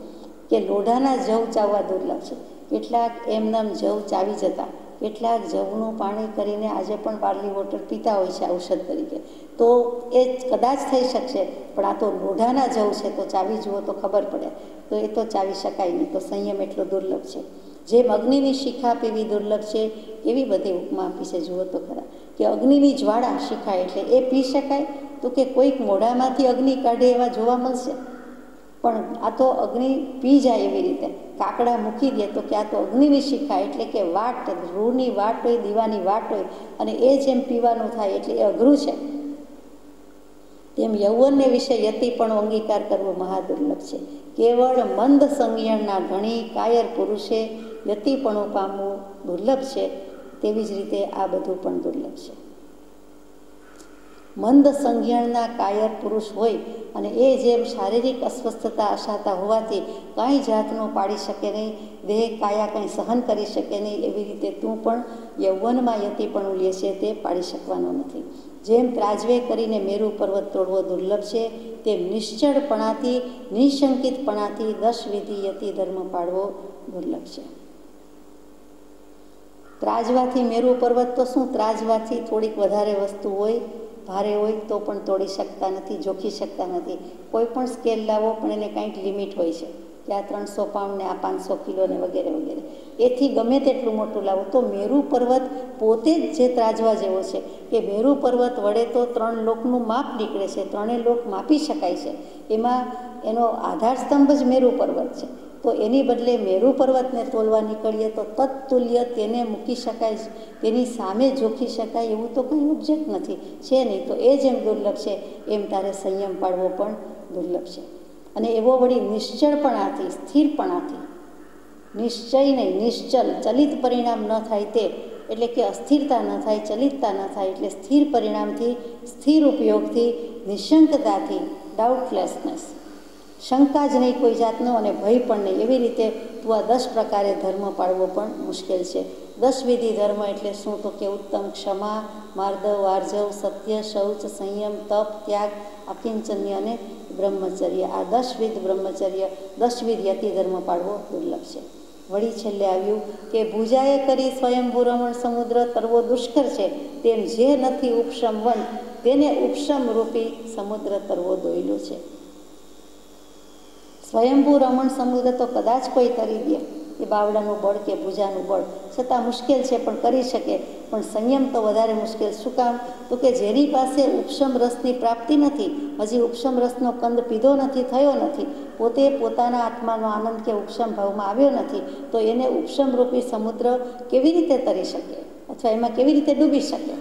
કે લોઢાના જવ ચાવવા દુર્લભ છે. કેટલાક એમનામ જવ ચાવી જતા, કેટલાક જવનું પાણી કરીને આજે પણ બાર્લી વોટર પીતા હોય છે ઔષધ તરીકે. તો એ કદાચ થઈ શકશે, પણ આ તો લોઢાના જવ છે, તો ચાવી જુઓ તો ખબર પડે, તો એ તો ચાવી શકાય નહીં. તો સંયમ એટલો દુર્લભ છે. જેમ અગ્નિની શિખા પીવી દુર્લભ છે, એવી બધી ઉપમા આપી છે. જુઓ તો ખરા કે અગ્નિની જ્વાળા શિખા એટલે એ પી શકાય, તો કે કોઈક મોઢામાંથી અગ્નિ કાઢે એવા જોવા મળશે, પણ આ તો અગ્નિ પી જાય એવી રીતે કાકડા મૂકી દે, તો કે આ તો અગ્નિની શિખા એટલે કે વાટ, રૂની વાટ હોય, દીવાની વાટ હોય, અને એ જેમ પીવાનું થાય એટલે એ અઘરું છે. તેમ યૌવનને વિશે યતિપણો અંગીકાર કરવો મહાદુર્લભ છે. કેવળ મંદ સંજ્ઞાનના ઘણી કાયર પુરુષે યતિપણું પામવું દુર્લભ છે, તેવી જ રીતે આ બધું પણ દુર્લભ છે. મંદ સંજ્ઞાનના કાયર પુરુષ હોય અને એ જેમ શારીરિક અસ્વસ્થતા અશાતા હોવાથી કાંઈ જાતનું પાડી શકે નહીં, દેહ કાયા કંઈ સહન કરી શકે નહીં, એવી રીતે તું પણ યૌવનમાં યતિપણું લે છે તે પાડી શકવાનો નથી. જેમ ત્રાજવે કરીને મેરુ પર્વત તોડવો દુર્લભ છે, તેમ નિશ્ચળપણાથી નિશંકિતપણાથી 10 વિધિ યતિ ધર્મ પાડવો દુર્લભ છે. ત્રાજવાથી મેરુ પર્વત તો શું, ત્રાજવાથી થોડીક વધારે વસ્તુ હોય, ભારે હોય તો પણ તોડી શકતા નથી, જોખી શકતા નથી. કોઈ પણ સ્કેલ લાવો પણ એને કંઈક લિમિટ હોય છે કે આ 300 પાઉન્ડ ને આ 500 કિલો ને વગેરે વગેરે. એથી ગમે તેટલું મોટું લાવો. તો મેરુ પર્વત પોતે જ જે ત્રાજવા જેવો છે કે મેરુ પર્વત વડે તો 3 લોકનું માપ નીકળે છે, 3 લોક માપી શકાય છે. એમાં એનો આધારસ્તંભ જ મેરુ પર્વત છે. તો એની બદલે મેરુ પર્વતને તોલવા નીકળીએ તો તત્તુલ્ય તેને મૂકી શકાય, તેની સામે જોખી શકાય એવું તો કંઈ ઓબ્જેક્ટ નથી, છે નહીં. તો એ જેમ દુર્લભ છે એમ તારે સંયમ પાડવો પણ દુર્લભ છે. અને એવો વળી નિશ્ચળપણાથી, સ્થિરપણાથી, નિશ્ચય નહીં નિશ્ચલ, ચલિત પરિણામ ન થાય તે, એટલે કે અસ્થિરતા ન થાય, ચલિતતા ન થાય, એટલે સ્થિર પરિણામથી, સ્થિર ઉપયોગથી, નિશંકતાથી, ડાઉટલેસનેસ, શંકા જ નહીં કોઈ જાતનો અને ભય પણ નહીં, એવી રીતે તું આ 10 પ્રકારે ધર્મ પાળવો પણ મુશ્કેલ છે. 10 વિધિ ધર્મ એટલે શું, તો કે ઉત્તમ ક્ષમા, માર્દવ, આર્જવ, સત્ય, શૌચ, સંયમ, તપ, ત્યાગ, અકિંચન્ય અને બ્રહ્મચર્ય. આ 10 વિધ બ્રહ્મચર્ય, 10 વિધ યતિ ધર્મ પાળવો દુર્લભ છે. વળી છેલ્લે આવ્યું કે ભુજાએ કરી સ્વયંભૂ રમણ સમુદ્ર તરવો દુષ્કર છે, તેમ જે નથી ઉપશમવન તેને ઉપશમ રૂપી સમુદ્ર તરવો દોયલો છે. સ્વયંભૂ રમણ સમુદ્ર તો કદાચ કોઈ તરી દે, એ બાવડાનું બળ કે ભુજાનું બળ, છતાં મુશ્કેલ છે પણ કરી શકે. પણ સંયમ તો વધારે મુશ્કેલ. શું કામ, તો કે જેની પાસે ઉપશમ રસની પ્રાપ્તિ નથી, હજી ઉપશમ રસનો કંદ પીધો નથી, થયો નથી, પોતે પોતાના આત્માનો આનંદ કે ઉપશમ ભાવમાં આવ્યો નથી, તો એને ઉપશમ રૂપી સમુદ્ર કેવી રીતે તરી શકે અથવા એમાં કેવી રીતે ડૂબી શકે?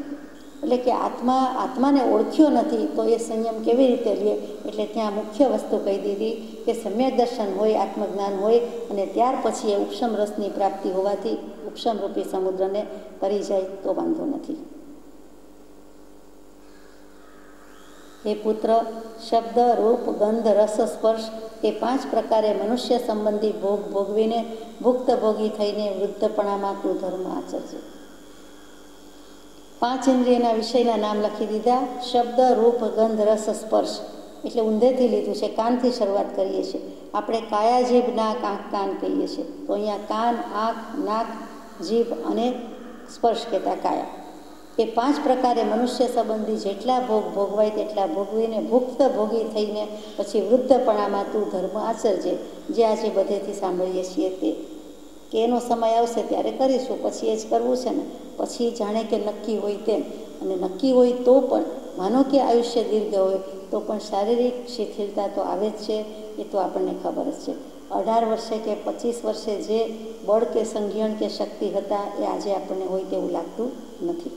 એટલે કે આત્માને ઓળખ્યો નથી તો એ સંયમ કેવી રીતે લે? એટલે ત્યાં મુખ્ય વસ્તુ કહી દીધી કે સમ્યક દર્શન હોય, આત્મજ્ઞાન હોય, અને ત્યાર પછી એ ઉપશમ રસની પ્રાપ્તિ હોવાથી ઉપશમ રૂપી સમુદ્રને તરી જાય તો વાંધો નથી. હે પુત્ર, શબ્દ, રૂપ, ગંધ, રસ, સ્પર્શ એ 5 પ્રકારે મનુષ્ય સંબંધી ભોગ ભોગવીને ભુક્ત ભોગી થઈને વૃદ્ધપણામાં તું ધર્મ આચરજે. 5 ઇન્દ્રિયના વિષયના નામ લખી દીધા. શબ્દ, રૂપ, ગંધ, રસ, સ્પર્શ એટલે ઊંધેથી લીધું છે, કાનથી શરૂઆત કરીએ છીએ. આપણે કાયા, જીભ, નાક, આંખ, કાન કહીએ છીએ, તો અહીંયા કાન, આંખ, નાક, જીભ અને સ્પર્શ કહેતા કાયા. એ 5 પ્રકારે મનુષ્ય સંબંધી જેટલા ભોગ ભોગવાય તેટલા ભોગવીને ભુક્ત ભોગી થઈને પછી વૃદ્ધપણામાં તું ધર્મ આચરજે. જે આજે બધેથી સાંભળીએ છીએ તે કે એનો સમય આવશે ત્યારે કરીશું, પછી એ જ કરવું છે ને, પછી જાણે કે નક્કી હોય તેમ. અને નક્કી હોય તો પણ માનો કે આયુષ્ય દીર્ઘ હોય તો પણ શારીરિક શિથિલતા તો આવે જ છે, એ તો આપણને ખબર જ છે. 18 વર્ષે કે 25 વર્ષે જે બળ કે સંજ્ઞાન કે શક્તિ હતા એ આજે આપણને હોય તેવું લાગતું નથી.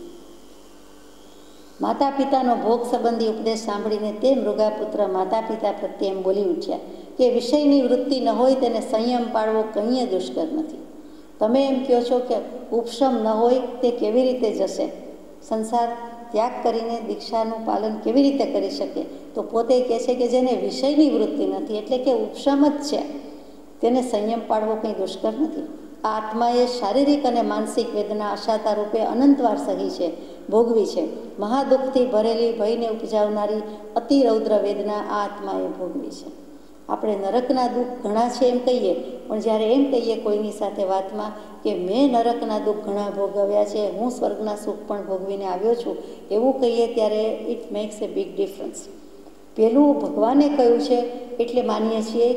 માતા પિતાનો ભોગ સંબંધી ઉપદેશ સાંભળીને તે મૃગાપુત્ર માતા પિતા પ્રત્યે એમ બોલી ઉઠ્યા કે વિષયની વૃત્તિ ન હોય તેને સંયમ પાળવો કંઈ દુષ્કર નથી. તમે એમ કહો છો કે ઉપશમ ન હોય તે કેવી રીતે જશે, સંસાર ત્યાગ કરીને દીક્ષાનું પાલન કેવી રીતે કરી શકે? તો પોતે કહે છે કે જેને વિષયની વૃત્તિ નથી એટલે કે ઉપશમ જ છે, તેને સંયમ પાળવો કંઈ દુષ્કર નથી. આ આત્માએ શારીરિક અને માનસિક વેદના અશાતા રૂપે અનંતવાર સહી છે, ભોગવી છે. મહાદુઃખથી ભરેલી ભયને ઉપજાવનારી અતિ રૌદ્ર વેદના આ આત્માએ ભોગવી છે. આપણે નરકના દુઃખ ઘણા છે એમ કહીએ, પણ જ્યારે એમ કહીએ કોઈની સાથે વાતમાં કે મેં નરકના દુઃખ ઘણા ભોગવ્યા છે, હું સ્વર્ગના સુખ પણ ભોગવીને આવ્યો છું, એવું કહીએ ત્યારે it max A big difference. પેલું ભગવાને કહ્યું છે એટલે માનીએ છીએ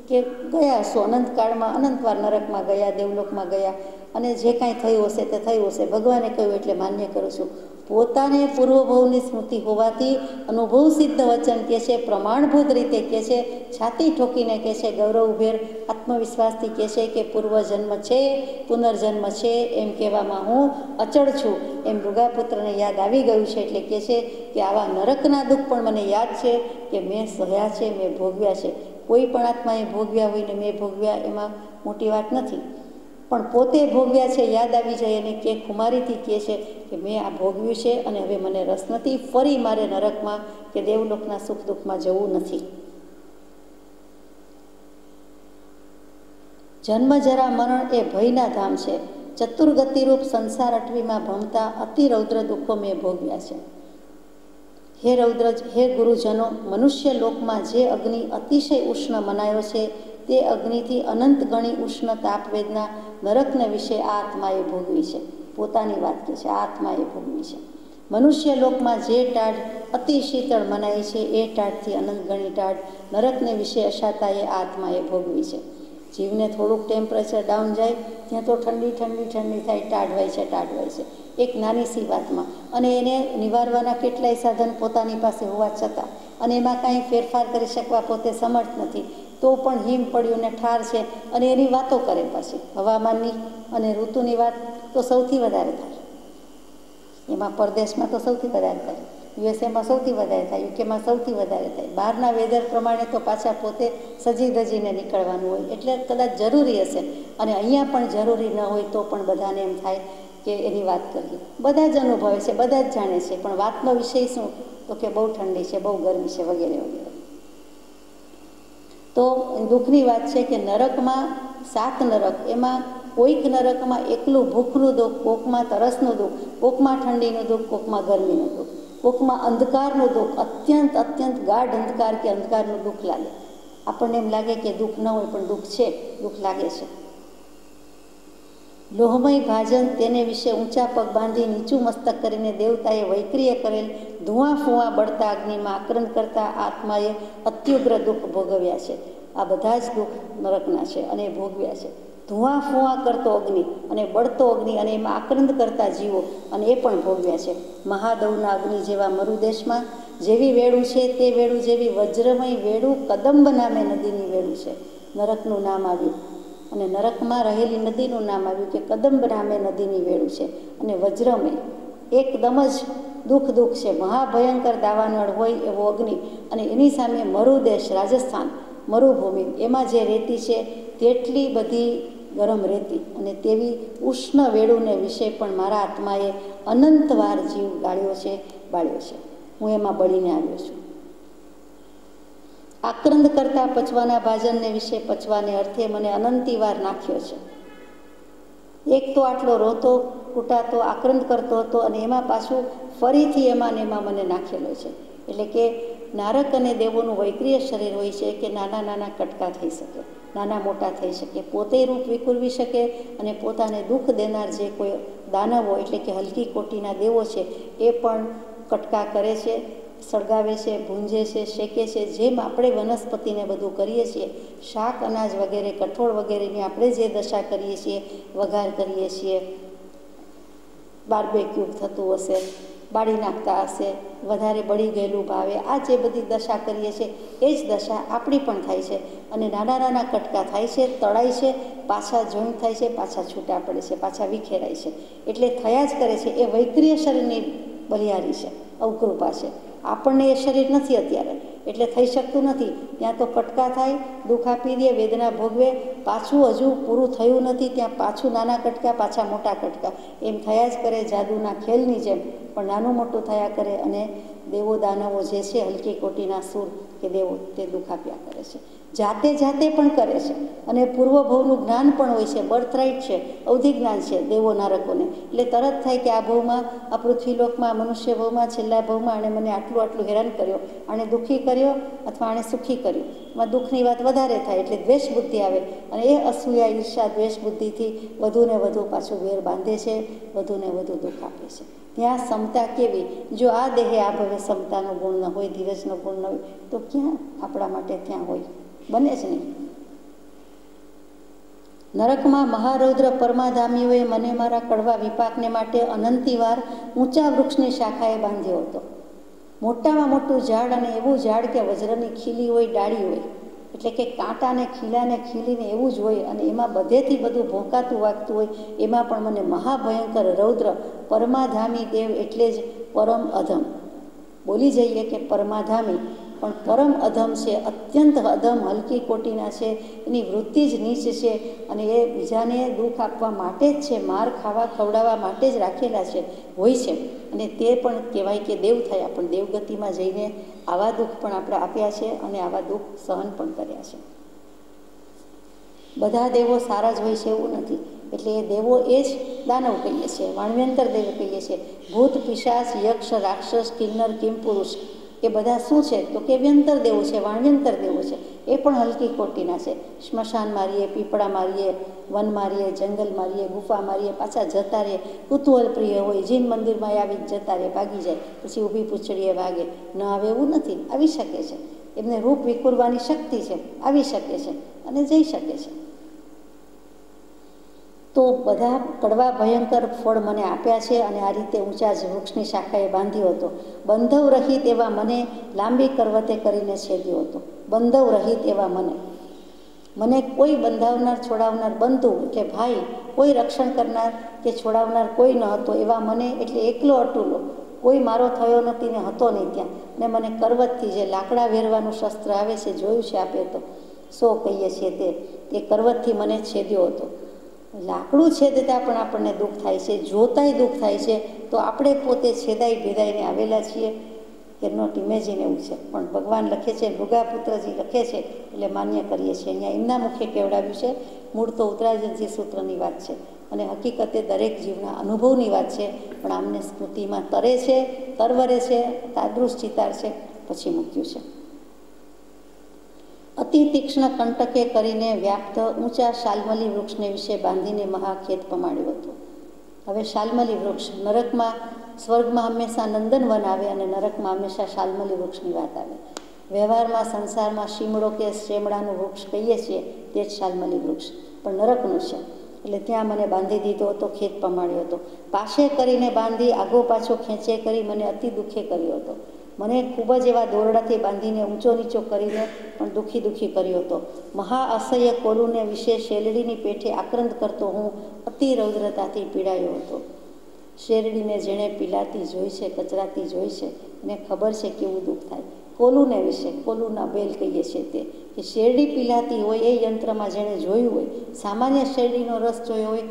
કે ગયા હશો, અનંતકાળમાં અનંતવાર નરકમાં ગયા, દેવલોકમાં ગયા, અને જે કાંઈ થયું હશે તે થયું હશે. ભગવાને કહ્યું એટલે માન્ય કરું છું. પોતાને પૂર્વભવની સ્મૃતિ હોવાથી અનુભવ સિદ્ધ વચન કહે છે, પ્રમાણભૂત રીતે કહે છે, છાતી ઠોકીને કહે છે, ગૌરવભેર આત્મવિશ્વાસથી કહે છે કે પૂર્વજન્મ છે, પુનર્જન્મ છે, એમ કહેવામાં હું અચળ છું. એમ મૃગાપુત્રને યાદ આવી ગયું છે એટલે કહે છે કે આવા નરકના દુઃખ પણ મને યાદ છે કે મેં સહ્યા છે, મેં ભોગવ્યા છે. કોઈ પણ આત્માએ ભોગવ્યા હોય ને મેં ભોગવ્યા એમાં મોટી વાત નથી, પણ પોતે ભોગવ્યા છે યાદ આવી જાય અને કે ખુમારીથી કહે છે કે મેં આ ભોગવ્યું છે અને હવે મને રસ નથી, ફરી મારે નરકમાં કે દેવલોકના સુખ દુઃખમાં જવું નથી. જન્મ જરા મરણ એ ભયના ધામ છે, ચતુર્ગતિરૂપ સંસાર અટવીમાં ભમતા અતિ રૌદ્ર દુઃખો મેં ભોગવ્યા છે. હે ગુરુજનો, મનુષ્ય લોકમાં જે અગ્નિ અતિશય ઉષ્ણ મનાયો છે તે અગ્નિથી અનંત ગણી ઉષ્ણ તાપ વેદના નરકને વિશે આ આત્માએ ભોગવી છે. પોતાની વાત કહે છે, આ આત્માએ ભોગવી છે. મનુષ્ય લોકમાં જે ટાઢ અતિ શીતળ મનાય છે એ ટાઢથી અનંત ગણી ટાઢ નરકને વિશે અશાતાએ આ આત્માએ ભોગવી છે. જીવને થોડુંક ટેમ્પરેચર ડાઉન જાય ત્યાં તો ઠંડી થાય, ટાઢવાય છે એક નાની સી વાતમાં, અને એને નિવારવાના કેટલાય સાધન પોતાની પાસે હોવા છતાં, અને એમાં કાંઈ ફેરફાર કરી શકવા પોતે સમર્થ નથી, તો પણ હિમ પડ્યું ને ઠાર છે, અને એની વાતો કરે. પછી હવામાનની અને ઋતુની વાત તો સૌથી વધારે થાય, એમાં પરદેશમાં તો સૌથી વધારે થાય, યુએસએમાં સૌથી વધારે થાય, યુકેમાં સૌથી વધારે થાય. બહારના વેધર પ્રમાણે તો પાછા પોતે સજી ધજીને નીકળવાનું હોય, એટલે કદાચ જરૂરી હશે. અને અહીંયા પણ જરૂરી ન હોય તો પણ બધાને એમ થાય કે એની વાત કરીએ. બધા જ અનુભવે છે, બધા જ જાણે છે, પણ વાતનો વિષય શું તો કે બહુ ઠંડી છે, બહુ ગરમી છે, વગેરે વગેરે. તો દુઃખની વાત છે કે નરકમાં 7 નરક, એમાં કોઈક નરકમાં એકલું ભૂખનું દુઃખ, કોકમાં તરસનું દુઃખ, કોકમાં ઠંડીનું દુઃખ, કોકમાં ગરમીનું દુઃખ, કોકમાં અંધકારનું દુઃખ, અત્યંત ગાઢ અંધકાર કે અંધકારનું દુઃખ લાગે. આપણને એમ લાગે કે દુઃખ ન હોય, પણ દુઃખ છે, દુઃખ લાગે છે. લોહમય ભાજન, તેને વિશે ઊંચા પગ બાંધી નીચું મસ્તક કરીને દેવતાએ વૈક્રિય કરેલ ધુઆ ફુઆ બળતા અગ્નિમાં આક્રંદ કરતા આત્માએ અત્યુગ્ર દુઃખ ભોગવ્યા છે. આ બધા જ દુઃખ નરકના છે અને ભોગવ્યા છે. ધુઆ ફુઆ કરતો અગ્નિ અને બળતો અગ્નિ અને એમાં આક્રંદ કરતા જીવો, અને એ પણ ભોગવ્યા છે. મહાદવના અગ્નિ જેવા મરુદેશમાં જેવી વેળું છે તે વેળું જેવી વજ્રમય વેળું કદંબ નામે નદીની વેળું છે. નરકનું નામ આવ્યું અને નરકમાં રહેલી નદીનું નામ આવ્યું કે કદંબ નામે નદીની વેળું છે, અને વજ્રમય એકદમ જ દુઃખ છે. મહાભયંકર દાવાનળ હોય એવો અગ્નિ, અને એની સામે મરુદેશ રાજસ્થાન મરુભૂમિ, એમાં જે રેતી છે તેટલી બધી ગરમ રેતી, અને તેવી ઉષ્ણ વેળુને વિશે પણ મારા આત્માએ અનંતવાર જીવ બાળ્યો છે. હું એમાં બળીને આવ્યો છું. આક્રંદ કરતા પચવાના ભાજનને વિશે પચવાને અર્થે મને અનંતિવાર નાખ્યો છે. એક તો આટલો રોતો કૂટાતો આક્રંદ કરતો હતો, અને એમાં પાછું ફરીથી એમાં ને એમાં મને નાખેલો છે. એટલે કે નારક અને દેવોનું વૈક્રિય શરીર હોય છે કે નાના નાના કટકા થઈ શકે, નાના મોટા થઈ શકે, પોતે રૂપ વિખુરવી શકે, અને પોતાને દુઃખ દેનાર જે કોઈ દાનવો એટલે કે હલકી કોટીના દેવો છે એ પણ કટકા કરે છે, સળગાવે છે, ભૂંજે છે, શેકે છે. જેમ આપણે વનસ્પતિને બધું કરીએ છીએ, શાક અનાજ વગેરે કઠોળ વગેરેની આપણે જે દશા કરીએ છીએ, વઘાર કરીએ છીએ, બાર્બેક્યુ થતું હશે, બાળી નાખતા હશે, વધારે બળી ગયેલું ભાવે, આ જે બધી દશા કરીએ છીએ એ જ દશા આપણી પણ થાય છે. અને નાના નાના કટકા થાય છે, તળાય છે, પાછા જોઈન્ટ થાય છે, પાછા છૂટા પડે છે, પાછા વિખેરાય છે. એટલે થયા જ કરે છે. એ વૈક્રિય શરીરની બલિહારી છે, અવકૃપા છે. આપણને એ શરીર નથી અત્યારે, એટલે થઈ શકતું નથી. ત્યાં તો કટકા થાય, દુઃખ આપી દે, વેદના ભોગવે, પાછું હજુ પૂરું થયું નથી ત્યાં પાછું નાના કટકા, પાછા મોટા કટકા, એમ થયા જ કરે જાદુના ખેલની જેમ. પણ નાનું મોટું થયા કરે, અને દેવો દાનવો જે છે હલકી કોટીના સુર કે દેવો તે દુઃખ આપ્યા કરે છે. જાતે પણ કરે છે અને પૂર્વભવનું જ્ઞાન પણ હોય છે, બર્થરાઇટ છે, અવધિ જ્ઞાન છે દેવો નારકોને. એટલે તરત થાય કે આ ભવમાં, આ પૃથ્વીલોકમાં, મનુષ્ય ભવમાં, છેલ્લા ભવમાં આણે મને આટલું હેરાન કર્યો, આણે દુઃખી કર્યો અથવા આણે સુખી કર્યું. એમાં દુઃખની વાત વધારે થાય એટલે દ્વેષ બુદ્ધિ આવે અને એ અસૂયા, ઈર્ષા, દ્વેષ બુદ્ધિથી વધુને વધુ પાછું વેર બાંધે છે, વધુને વધુ દુઃખ આપે છે. ત્યાં ક્ષમતા કેવી? જો આ દેહે આ ભવે ક્ષમતાનો ગુણ ન હોય, ધીરજનો ગુણ ન હોય, તો ક્યાં આપણા માટે ત્યાં હોય? બને જ નહીં. નરકમાં મહારૌદ્ર પરમાધામીઓએ મને મારા કડવા વિપાકને માટે અનંતિવાર ઊંચા વૃક્ષની શાખાએ બાંધ્યો હતો. મોટામાં મોટું ઝાડ અને એવું ઝાડ કે વજ્રની ખીલી હોય, ડાળી હોય, એટલે કે કાંટાને ખીલાને ખીલીને એવું જ હોય અને એમાં બધેથી બધું ભોંકાતું વાગતું હોય. એમાં પણ મને મહાભયંકર રૌદ્ર પરમાધામી દેવ એટલે જ પરમ અધમ. બોલી જઈએ કે પરમાધામી, પણ પરમ અધમ છે, અત્યંત અધમ, હલકી કોટીના છે, એની વૃત્તિ જ નીચ છે અને એ બીજાને દુઃખ આપવા માટે જ છે, માર ખાવા ખવડાવવા માટે જ રાખેલા છે, હોય છે. અને તે પણ કહેવાય કે દેવ થયા, પણ દેવગતિમાં જઈને આવા દુઃખ પણ આપણે આપ્યા છે અને આવા દુઃખ સહન પણ કર્યા છે. બધા દેવો સારા જ હોય છે એવું નથી. એટલે એ દેવો એ જ દાનવ કહીએ છીએ, વાણવ્યંતર દેવ કહીએ છીએ. ભૂત, પિશાચ, યક્ષ, રાક્ષસ, કિન્નર, કિમપુરુષ એ બધા શું છે? તો કે વ્યંતર દેવો છે, વાણવ્યંતર દેવો છે. એ પણ હલકી કોટીના છે. સ્મશાન મારીએ, પીપળા મારીએ, વન મારીએ, જંગલ મારીએ, ગુફા મારીએ, પાછા જતા રહે. કુતૂહલ પ્રિય હોય, જીન મંદિરમાં આવી જતા રહે, ભાગી જાય, પછી ઊભી પૂંછડીએ ભાગે. ન આવે એવું નથી, આવી શકે છે. એમને રૂપ વિખુરવાની શક્તિ છે, આવી શકે છે અને જઈ શકે છે. તો બધા કડવા ભયંકર ફળ મને આપ્યા છે અને આ રીતે ઊંચા જ વૃક્ષની શાખાએ બાંધ્યો હતો. બંધવ રહિત એવા મને લાંબી કરવતે કરીને છેદ્યો હતો. બંધવ રહિત એવા મને કોઈ બંધાવનાર, છોડાવનાર, બંધુ એટલે ભાઈ, કોઈ રક્ષણ કરનાર કે છોડાવનાર કોઈ ન હતો એવા મને, એટલે એકલો અટુલો, કોઈ મારો થયો નથી ને હતો નહીં ત્યાં. ને મને કરવતથી, જે લાકડા વેરવાનું શસ્ત્ર આવે છે, જોયું છે આપે તો, સો કહીએ છીએ તે કરવતથી મને છેદ્યો હતો. લાકડું છેદતા પણ આપણને દુઃખ થાય છે, જોતાય દુઃખ થાય છે. તો આપણે પોતે છેદાઈ ભેદાઈને આવેલા છીએ કે નોટ ઇમેજિન એવું છે. પણ ભગવાન લખે છે, મૃગાપુત્રજી લખે છે એટલે માન્ય કરીએ છીએ. અહીંયા એમના મુખે કેવડાવ્યું છે. મૂળ તો ઉત્તરાયણજી સૂત્રની વાત છે અને હકીકતે દરેક જીવના અનુભવની વાત છે. પણ આમને સ્મૃતિમાં તરે છે, તરવરે છે, તાદૃશ ચિતાર છે, પછી મૂક્યું છે. અતિ તીક્ષ્ણ કંટકે કરીને વ્યાપ્ત ઊંચા શાલ્મલી વૃક્ષને વિશે બાંધીને મહાખેત પમાડ્યું હતું. હવે શાલ્મલી વૃક્ષ, નરકમાં, સ્વર્ગમાં હંમેશા નંદનવન આવે અને નરકમાં હંમેશા શાલ્મલી વૃક્ષની વાત આવે. વ્યવહારમાં, સંસારમાં શીમડો કે શેમડાનું વૃક્ષ કહીએ છીએ તે જ શાલ્મલી વૃક્ષ, પણ નરકનું છે. એટલે ત્યાં મને બાંધી દીધો હતો, ખેત પમાડ્યો હતો. પાશે કરીને બાંધી, આગો પાછો ખેંચે કરી મને અતિ દુઃખે કર્યો હતો. મને ખૂબ જ એવા દોરડાથી બાંધીને ઊંચો નીચો કરીને પણ દુઃખી કર્યો હતો. મહા અસહ્ય કોલુને વિશે શેરડીની પેઠે આક્રંદ કરતો હું અતિ રૌદ્રતાથી પીડાયો હતો. શેરડીને જેણે પીલાતી જોઈ છે, કચરાતી જોઈ છે, એને ખબર છે કેવું દુઃખ થાય. કોલુને વિશે, કોલુના બેલ કહીએ છીએ તે, કે શેરડી પીલાતી હોય એ યંત્રમાં જેણે જોયું હોય, સામાન્ય શેરડીનો રસ જોયો હોય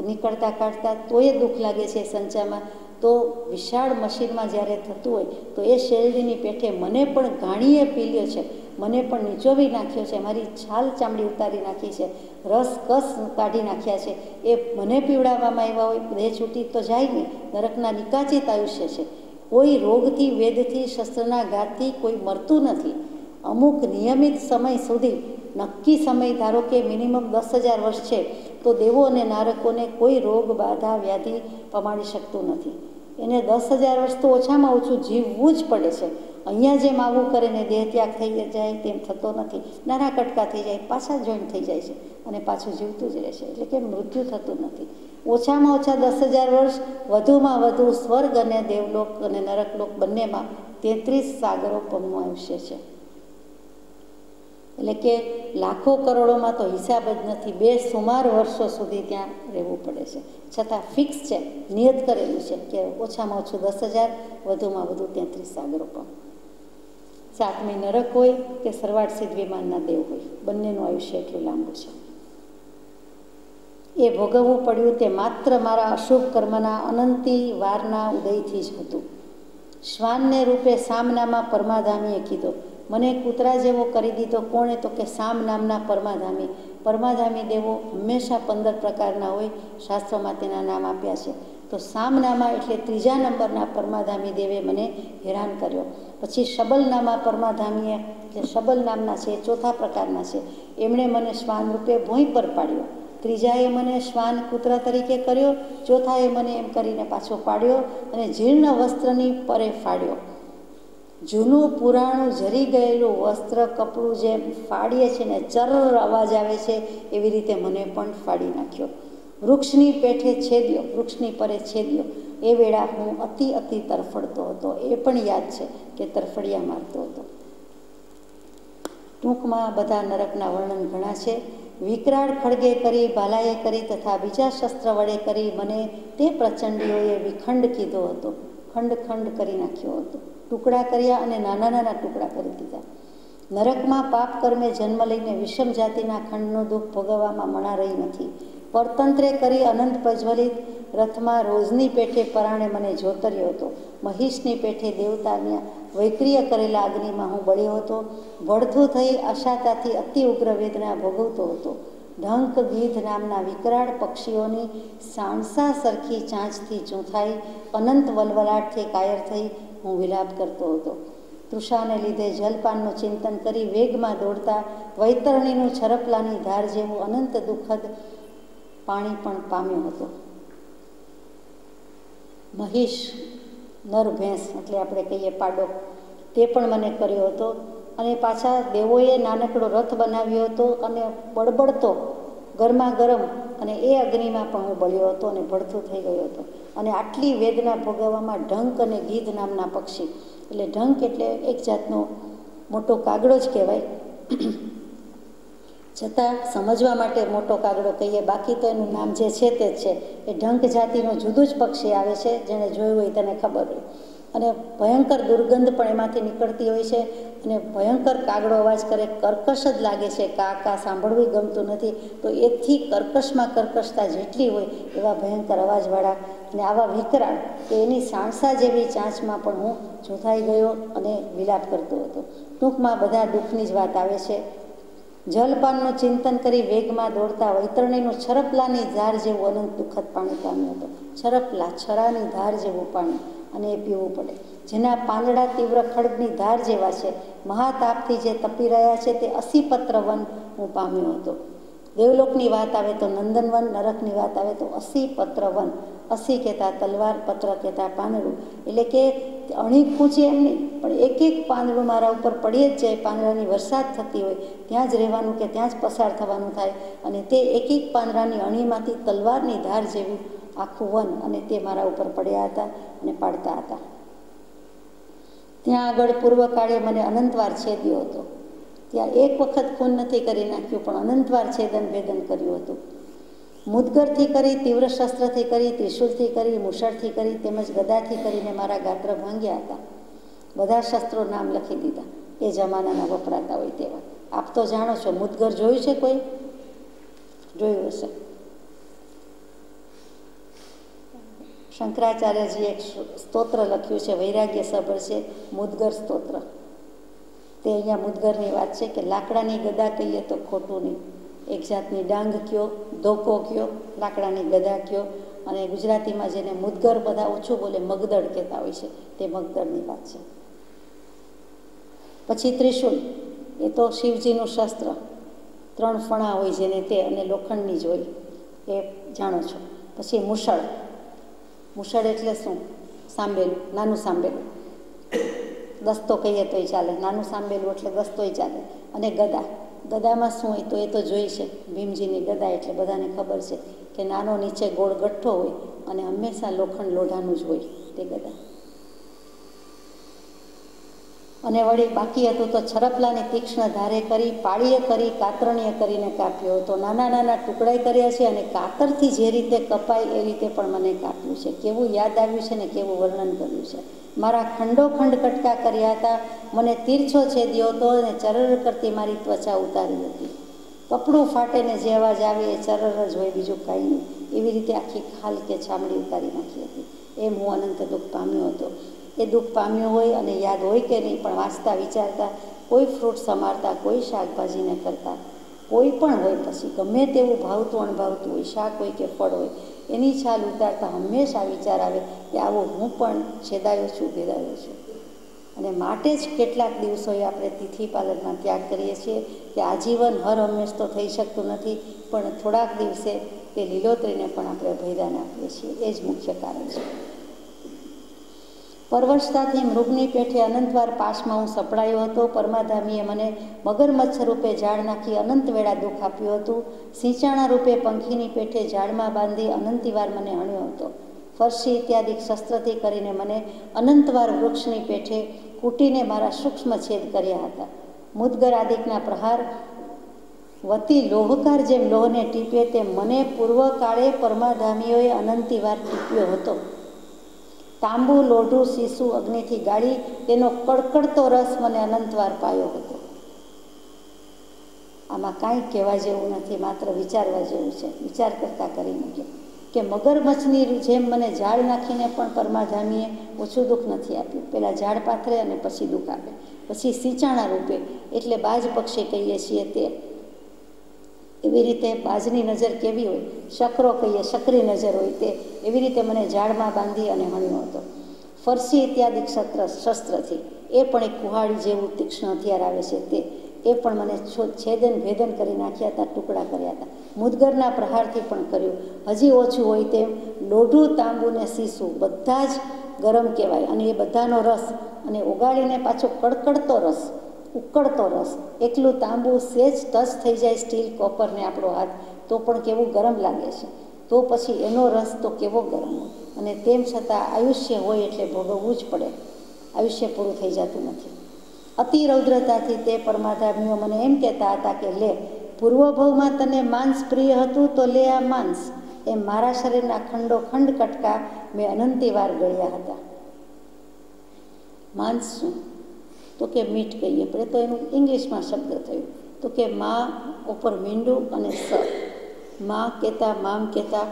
નીકળતા કાઢતા, તો એ દુઃખ લાગે છે સંચામાં. તો વિશાળ મશીનમાં જ્યારે થતું હોય તો એ શેરડીની પેઠે મને પણ ઘાણીએ પીલ્યો છે, મને પણ નીચોવી નાખ્યો છે, મારી છાલ ચામડી ઉતારી નાખી છે, રસ કસ કાઢી નાખ્યા છે. એ મને પીવડાવવામાં આવ્યા હોય, દેહ છૂટી તો જાય નહીં. નરકના નિકાચિત આયુષ્ય છે. કોઈ રોગથી, વેદથી, શસ્ત્રના ઘાતથી કોઈ મરતું નથી. અમુક નિયમિત સમય સુધી, નક્કી સમય, ધારો કે મિનિમમ 10,000 વર્ષ છે, તો દેવો અને નારકોને કોઈ રોગ, બાધા, વ્યાધિ પમાડી શકતું નથી. એને 10,000 વર્ષ તો ઓછામાં ઓછું જીવવું જ પડે છે. અહીંયા જેમ આવું કરે ને દેહ ત્યાગ થઈ જાય તેમ થતો નથી. નાના કટકા થઈ જાય, પાછા જોઈન્ટ થઈ જાય છે અને પાછું જીવતું જ રહેશે. એટલે કે મૃત્યુ થતું નથી. ઓછામાં ઓછા 10,000 વર્ષ, વધુમાં વધુ સ્વર્ગ અને દેવલોક અને નરકલોક બંનેમાં 33 સાગરો પમનું આયુષ્ય છે. એટલે કે લાખો કરોડોમાં તો હિસાબ જ નથી. બેસુમાર વર્ષો સુધી ત્યાં રહેવું પડે છે. છતાં ફિક્સ છે, નિયત કરેલું છે કે ઓછામાં ઓછું 10,000, વધુમાં વધુ 33 સાગરો પણ. સાતમી નરક હોય કે સરવાળ સિદ્ધ વિમાનના દેવ હોય, બંનેનું આયુષ્ય એટલું લાંબુ છે. એ ભોગવવું પડ્યું તે માત્ર મારા અશુભ કર્મના અનંતી વારના ઉદયથી જ હતું. શ્વાનને રૂપે સામનામાં પરમાધામીએ કીધો, મને કૂતરા જેવો કરી દીધો. કોણે? તો કે સામ નામના પરમાધામી. પરમાધામી દેવો હંમેશા 15 પ્રકારના હોય, શાસ્ત્રોમાં તેના નામ આપ્યા છે. તો સામનામા એટલે 3જા નંબરના પરમાધામી દેવે મને હેરાન કર્યો. પછી શબલનામા પરમાધામીએ, જે શબલ નામના છે, 4થા પ્રકારના છે, એમણે મને શ્વાન રૂપે ભોંય પર પાડ્યો. 3જાએ મને શ્વાન કૂતરા તરીકે કર્યો. 4થાએ મને એમ કરીને પાછો પાડ્યો અને જીર્ણ વસ્ત્રની પરે ફાડ્યો. જૂનું પુરાણું જરી ગયેલું વસ્ત્ર કપડું જેમ ફાડીએ છે ને ચર્ર અવાજ આવે છે, એવી રીતે મને પણ ફાડી નાખ્યો. વૃક્ષની પેઠે છેદ્યો, વૃક્ષની પરે છેદ્યો. એ વેળા હું અતિ તરફડતો હતો. એ પણ યાદ છે કે તરફડિયા મારતો હતો. ટૂંકમાં બધા નરકના વર્ણન ઘણા છે. વિકરાળ ખડગે કરી, ભાલાએ કરી તથા બીજા શસ્ત્ર વડે કરી મને તે પ્રચંડીઓએ વિખંડ કીધો હતો. ખંડ કરી નાખ્યો હતો. ટુકડા કર્યા અને નાના ટુકડા કરી દીધા. નરકમાં પાપ કર્મે જન્મ લઈને વિષમ જાતિના ખંડનું દુઃખ ભોગવવામાં મણા રહી નથી. પરતંત્રે કરી અનંત પ્રજ્વલિત રથમાં રોજની પેઠે પરાણે મને જોતર્યો હતો. મહિષની પેઠે દેવતાના વૈક્રિય કરેલા અગ્નિમાં હું બળ્યો હતો. ભડથું થઈ અશાતાથી અતિ ઉગ્ર વેદના ભોગવતો હતો. ઢંક ગીધ નામના વિકરાળ પક્ષીઓની સાણસા સરખી ચાંચથી ચૂંથાઈ અનંત વલવલાટથી કાયર થઈ હું વિલાપ કરતો હતો. તૃષાને લીધે જલપાનનું ચિંતન કરી વેગમાં દોડતા વૈતરણીનું છરપલાની ધાર જેવું અનંત દુઃખદ પાણી પણ પામ્યો હતો. મહિષ, નર ભેંસ એટલે આપણે કહીએ પાડો, તે પણ મને કર્યો હતો. અને પાછા દેવોએ નાનકડો રથ બનાવ્યો હતો અને બળબડતો ગરમા ગરમ, અને એ અગ્નિમાં પણ હું બળ્યો હતો અને ભડથું થઈ ગયો હતો. અને આટલી વેદના ભોગવવામાં ઢંક અને ગીધ નામના પક્ષી, એટલે ઢંક એટલે એક જાતનો મોટો કાગડો જ કહેવાય, છતાં સમજવા માટે મોટો કાગડો કહીએ, બાકી તો એનું નામ જે છે તે જ છે. એ ઢંક જાતિનો જુદું જ પક્ષી આવે છે, જેણે જોયું હોય તેને ખબર હોય. અને ભયંકર દુર્ગંધ પણ એમાંથી નીકળતી હોય છે અને ભયંકર કાગડો અવાજ કરે, કર્કશ જ લાગે છે. કા સાંભળવું ગમતું નથી. તો એથી કર્કશમાં કર્કશતા જેટલી હોય એવા ભયંકર અવાજવાળા અને આવા વિકરાળ કે એની સાણસા જેવી ચાંચમાં પણ હું જોથાઈ ગયો અને વિલાપ કરતો હતો. ટૂંકમાં બધા દુઃખની જ વાત આવે છે. જલપાનનું ચિંતન કરી વેગમાં દોડતા વૈતરણીનું છરપલાની ધાર જેવું અનંત દુઃખદ પાણી પામ્યું હતું. છરપલા, છરાની ધાર જેવું પાણી, અને એ પીવું પડે. જેના પાંદડા તીવ્ર ખડગની ધાર જેવા છે, મહાતાપથી જે તપી રહ્યા છે, તે 80 પત્ર વન હું પામ્યો હતો. દેવલોકની વાત આવે તો નંદનવન, નરકની વાત આવે તો 80 પત્ર વન. 80 કહેતા તલવાર, પત્ર કહેતા પાંદડું. એટલે કે અણી ખૂંચે એમ નહીં, પણ એક પાંદડું મારા ઉપર પડી જ જાય. પાંદડાની વરસાદ થતી હોય ત્યાં જ રહેવાનું કે ત્યાં જ પસાર થવાનું થાય. અને તે એક પાંદડાની અણીમાંથી તલવારની ધાર જેવું આખું વન, અને તે મારા ઉપર પડ્યા હતા અને પાડતા હતા. ત્યાં આગળ પૂર્વકાળે મને અનંતવાર છેદ્યો હતો. ત્યાં એક વખત ખૂન નથી કરી નાખ્યું, પણ અનંતવાર છેદન ભેદન કર્યું હતું. મુદગરથી કરી, તીવ્ર શસ્ત્રથી કરી, ત્રિશુલથી કરી, મુશળથી કરી, તેમજ ગદાથી કરીને મારા ગાત્ર ભાંગ્યા હતા. બધા શસ્ત્રો નામ લખી દીધા, એ જમાનાના વપરાતા હોય તેવા. આપ તો જાણો છો, મુદગર જોયું છે? કોઈ જોયું હશે? શંકરાચાર્યજી એક સ્તોત્ર લખ્યું છે, વૈરાગ્ય સભર છે, મુદગર સ્તોત્ર. તે અહીંયા મુદગરની વાત છે કે લાકડાની ગદા કહીએ તો ખોટું નહીં. એક જાતની ડાંગ કયો, ધોકો કયો, લાકડાની ગદા કયો, અને ગુજરાતીમાં જેને મુદગર બધા ઓછું બોલે મગદળ કહેતા હોય છે, તે મગદળની વાત છે. પછી ત્રિશુલ, એ તો શિવજીનું શસ્ત્ર, 3 ફણા હોય જેને તે, અને લોખંડની જ હોય, એ જાણો છો. પછી મુશળ, મુશળ એટલે શું? સાંભેલું, નાનું સાંભેલું. દસ્તો કહીએ તોય ચાલે, નાનું સાંભેલું એટલે દસ્તોય ચાલે. અને ગદા, ગદામાં શું હોય તો એ તો જોઈ છે, ભીમજીની ગદા એટલે બધાને ખબર છે કે નાનો નીચે ગોળ ગઠ્ઠો હોય અને હંમેશા લોખંડ લોઢાનું જ હોય તે ગદા. અને વળી બાકી હતું તો છરપલાની તીક્ષ્ણ ધારે કરી, પાળીએ કરી, કાતરણીએ કરીને કાપ્યો હતો. નાના ટુકડાઈ કર્યા છે અને કાતરથી જે રીતે કપાય એ રીતે પણ મને કાપ્યું છે. કેવું યાદ આવ્યું છે ને કેવું વર્ણન કર્યું છે. મારા ખંડોખંડ કટકા કર્યા હતા. મને તીરછો છેદ્યો હતો અને ચરર કરતી મારી ત્વચા ઉતારી હતી. કપડું ફાટે ને જે અવાજ આવે એ ચરર જ હોય, બીજું કાંઈ નહીં. એવી રીતે આખી ખાલ કે ચામડી ઉતારી નાખી હતી. એમ હું અનંત દુઃખ પામ્યો હતો. એ દુઃખ પામ્યું હોય અને યાદ હોય કે નહીં, પણ વાંચતા વિચારતા કોઈ ફ્રૂટ સમારતા, કોઈ શાકભાજીને કરતા, કોઈ પણ હોય, પછી ગમે તેવું ભાવતું અણભાવતું હોય, શાક હોય કે ફળ હોય, એની છાલ ઉતારતા હંમેશા વિચાર આવે કે આવો હું પણ છેદાયો છું, ભેદાયો છું. અને માટે જ કેટલાક દિવસોએ આપણે તિથિ પાલનમાં ત્યાગ કરીએ છીએ કે આજીવન હર હંમેશ તો થઈ શકતું નથી, પણ થોડાક દિવસે તે લીલોતરીને પણ આપણે ભૈદાન આપીએ છીએ. એ જ મુખ્ય કારણ છે. પરવશતાથી મૃગની પેઠે અનંતવાર પાશમાં હું સપડાયો હતો. પરમાધામીએ મને મગરમચ્છ રૂપે ઝાડ નાખી અનંત વેળા દુઃખ આપ્યું હતું. સિંચાણા રૂપે પંખીની પેઠે ઝાડમાં બાંધી અનંતિવાર મને હણ્યો હતો. ફરસી ઇત્યાદિ શસ્ત્રથી કરીને મને અનંતવાર વૃક્ષની પેઠે કૂટીને મારા સૂક્ષ્મ છેદ કર્યા હતા. મુદ્ગર આદિકના પ્રહાર વતી લોહકાર જેમ લોહને ટીપે તેમ મને પૂર્વકાળે પરમાધામીઓએ અનંતિવાર ટીપ્યો હતો. તાંબુ, લોઢું, શીશુ અગ્નિથી ગાળી તેનો કડકડતો રસ મને અનંતવાર પાયો હતો. આમાં કાંઈ કહેવા જેવું નથી, માત્ર વિચારવા જેવું છે. વિચાર કરતાં કરી મૂકે કે મગરમચ્છની જેમ મને ઝાડ નાખીને પણ પરમાધામીએ ઓછું દુઃખ નથી આપ્યું. પહેલાં ઝાડ પાથરે અને પછી દુઃખ આપે. પછી સિંચાણા રૂપે, એટલે બાજ પક્ષી કહીએ છીએ તે, એવી રીતે બાજની નજર કેવી હોય, શકરો કહીએ, શકરી નજર હોય તે, એવી રીતે મને ઝાડમાં બાંધી અને હણ્યો હતો. ફરસી ઇત્યાદિ શસ્ત્રથી, એ પણ એક કુહાડી જેવું તીક્ષ્ણ હથિયાર આવે છે તે, એ પણ મને છેદન ભેદન કરી નાખ્યા હતા, ટુકડા કર્યા હતા. મુદ્ગરના પ્રહારથી પણ કર્યું. હજી ઓછું હોય તેમ લોઢું, તાંબુ ને શીશું બધા જ ગરમ કહેવાય, અને એ બધાનો રસ અને ઓગાળીને પાછો કડકડતો રસ, ઉકળતો રસ. એકલું તાંબુ સેજ ટચ થઈ જાય સ્ટીલ કોપરને આપણો હાથ તો પણ કેવું ગરમ લાગે છે, તો પછી એનો રસ તો કેવો ગરમ હોય. અને તેમ છતાં આયુષ્ય હોય એટલે ભોગવવું જ પડે, આયુષ્ય પૂરું થઈ જતું નથી. અતિ રૌદ્રતાથી તે પરમાધામીઓ મને એમ કહેતા હતા કે લે, પૂર્વભવમાં તને માંસ પ્રિય હતું તો લે આ માંસ. એમ મારા શરીરના ખંડો ખંડ કટકા મેં અનંતિવાર ગળ્યા હતા. માંસ શું? તો કે મીઠ કહીએ આપણે, તો એનું ઇંગ્લિશમાં શબ્દ થયું. તો કે મા ઉપર મીંડું અને સ, મા કહેતા, મામ કહેતા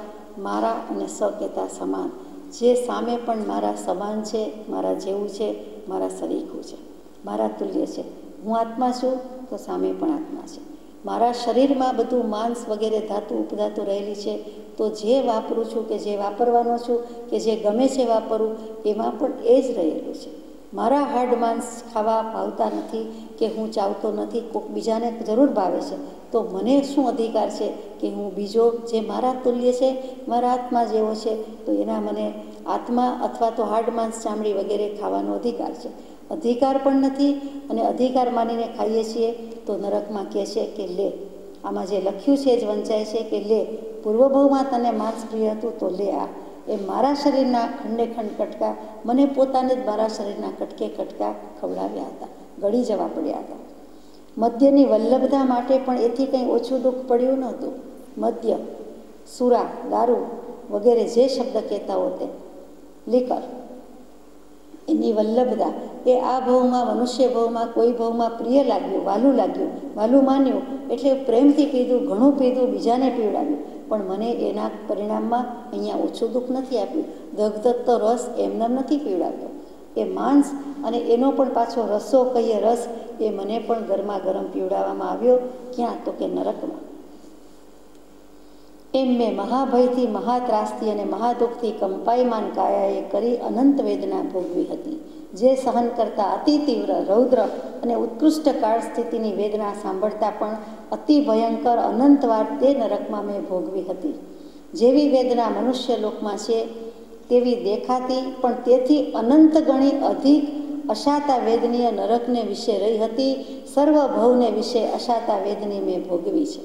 મારા અને સ કહેતા સમાન. જે સામે પણ મારા સમાન છે, મારા જેવું છે, મારા સરીખું છે, મારા તુલ્ય છે. હું આત્મા છું તો સામે પણ આત્મા છે. મારા શરીરમાં બધું માંસ વગેરે ધાતુ ઉપધાતુ રહેલી છે, તો જે વાપરું છું કે જે વાપરવાનો છું કે જે ગમે છે વાપરવું, એમાં પણ એ જ રહેલું છે. મારા હાડ માંસ ખાવા ભાવતા નથી કે હું ચાવતો નથી, કોઈક બીજાને જરૂર ભાવે છે, તો મને શું અધિકાર છે કે હું બીજો જે મારા તુલ્ય છે, મારા આત્મા જેવો છે, તો એના મને આત્મા અથવા તો હાડ માંસ ચામડી વગેરે ખાવાનો અધિકાર છે? અધિકાર પણ નથી. અને અધિકાર માનીને ખાઈએ છીએ તો નરકમાં કહે છે કે લે, આમાં જે લખ્યું છે જ વંચાય છે કે લે, પૂર્વભવમાં તને માંસ પ્રિય હતું તો લે આ. એ મારા શરીરના ખંડે ખંડ કટકા મને પોતાને જ મારા શરીરના કટકે કટકા ખવડાવ્યા હતા, ગળી જવા પડ્યા હતા. મદ્યની વલ્લભતા માટે પણ એથી કંઈ ઓછું દુઃખ પડ્યું નહોતું. મદ્ય, સુરા, દારૂ વગેરે જે શબ્દ કહેતા હો તે, લીકર, એની વલ્લભતા એ આ ભવમાં, મનુષ્ય ભવમાં, કોઈ ભવમાં પ્રિય લાગ્યું, વાલું માન્યું, એટલે પ્રેમથી પીધું, ઘણું પીધું, બીજાને પીવડાવ્યું, પણ મને એના પરિણામમાં અહીંયા ઓછું દુઃખ નથી આપ્યું. દગધગતો રસ એમને નથી પીવડાવતો. એ માંસ અને એનો પણ પાછો રસો કહીએ, રસ, એ મને પણ ગરમા ગરમ પીવડાવવામાં આવ્યો. ક્યાં? તો કે નરકમાં. એમ મેં મહાભયથી, મહાત્રાસથી અને મહાદુઃખથી કંપાયમાન કાયાએ કરી અનંત વેદના ભોગવી હતી. જે સહન કરતાં અતિ તીવ્ર, રૌદ્ર અને ઉત્કૃષ્ટ કાળ સ્થિતિની વેદના સાંભળતા પણ અતિ ભયંકર અનંતવાર તે નરકમાં મેં ભોગવી હતી. જેવી વેદના મનુષ્ય લોકમાં છે તેવી દેખાતી, પણ તેથી અનંત ગણી અધિક અશાતા વેદનીય નરકને વિશે રહી હતી. સર્વ ભવને વિશે અશાતા વેદની મેં ભોગવી છે.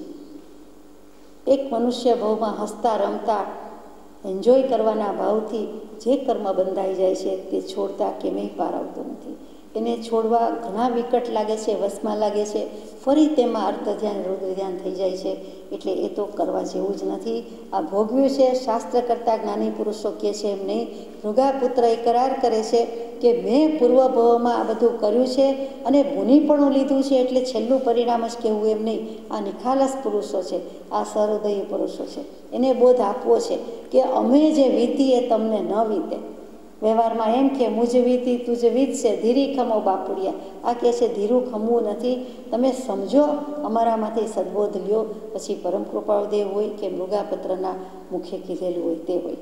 એક મનુષ્ય ભવમાં હસતા રમતા એન્જોય કરવાના ભાવથી જે કર્મ બંધાઈ જાય છે તે છોડતા કેમેય પાર આવતો નથી. એને છોડવા ઘણા વિકટ લાગે છે, વશમાં લાગે છે, ફરી તેમાં અર્થ ધ્યાન, રુદ્ર ધ્યાન થઈ જાય છે. એટલે એ તો કરવા જેવું જ નથી. આ ભોગવ્યું છે. શાસ્ત્ર કરતાં જ્ઞાની પુરુષો કહે છે એમ નહીં. મૃગાપુત્ર એ કરાર કરે છે કે મેં પૂર્વભવમાં આ બધું કર્યું છે અને ભૂનિપણું લીધું છે, એટલે છેલ્લું પરિણામ જ કહેવું એમ નહીં. આ નિખાલસ પુરુષો છે, આ સહૃદયી પુરુષો છે. એને બોધ આપવો છે કે અમે જે વીતી એ તમને ન વીતે. વ્યવહારમાં એમ કે મુજ વીતી તુજ વીતશે ધીરી ખમો બાપુડિયા. આ કહે છે ધીરું ખમવું નથી, તમે સમજો, અમારામાંથી સદબોધ લ્યો. પછી પરમ કૃપાળુદેવ હોય કે મૃગાપત્રના મુખે કીધેલું હોય તે હોય.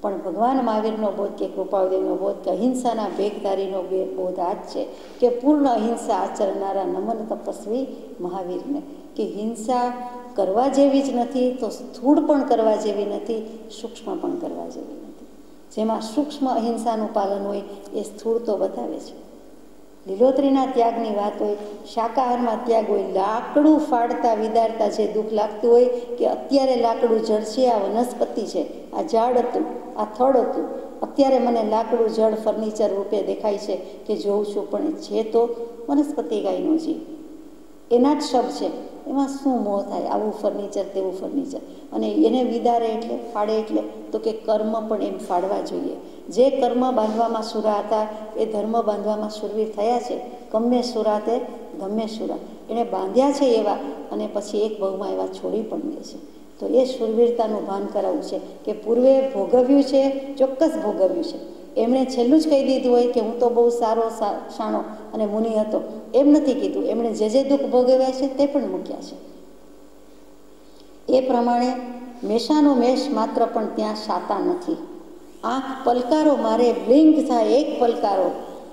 પણ ભગવાન મહાવીરનો બોધ કે કૃપાળુદેવનો બોધ કે અહિંસાના ભેગધારીનો બોધ આ જ છે કે પૂર્ણ અહિંસા આચરનારા નમન તપસ્વી મહાવીરને. કે હિંસા કરવા જેવી જ નથી તો સ્થૂળ પણ કરવા જેવી નથી, સૂક્ષ્મ પણ કરવા જેવી નથી. જેમાં સૂક્ષ્મ અહિંસાનું પાલન હોય એ સ્થૂળ તો બતાવે છે. લીલોતરીના ત્યાગની વાત હોય, શાકાહારમાં ત્યાગ હોય, લાકડું ફાડતા વિદારતા જે દુઃખ લાગતું હોય કે અત્યારે લાકડું જળશે, આ વનસ્પતિ છે, આ ઝાડ હતું, આ થડ હતું, અત્યારે મને લાકડું જળ ફર્નિચર રૂપે દેખાય છે કે જોઉં છું, પણ છે તો વનસ્પતિ ગાયનો જીવ, એના જ શબ્દ છે. એમાં શું મોહ થાય? આવું ફર્નિચર તેવું ફર્નિચર. અને એને વિદારે એટલે ફાડે એટલે તો કે કર્મ પણ એમ ફાડવા જોઈએ. જે કર્મ બાંધવામાં સુરા હતા એ ધર્મ બાંધવામાં શુરવીર થયા છે. ગમે સુરા તે ગમે સુરા એણે બાંધ્યા છે એવા, અને પછી એક ભાવમાં એવા છોડી પણ દે છે. તો એ શુરવીરતાનું ભાન કરાવવું છે કે પૂર્વે ભોગવ્યું છે, ચોક્કસ ભોગવ્યું છે. એમણે છેલ્લું જ કહી દીધું હોય કે હું તો બહુ સારો શાણો અને મુનિ હતો, એમ નથી કીધું. એમણે જે દુઃખ ભોગવ્યા છે તે પણ મૂક્યા છે. એ પ્રમાણે મેષાનો મેષ માત્ર પણ ત્યાં શાતા નથી. આંખ પલકારો મારે બ્લિંક થાય, એક પલકારો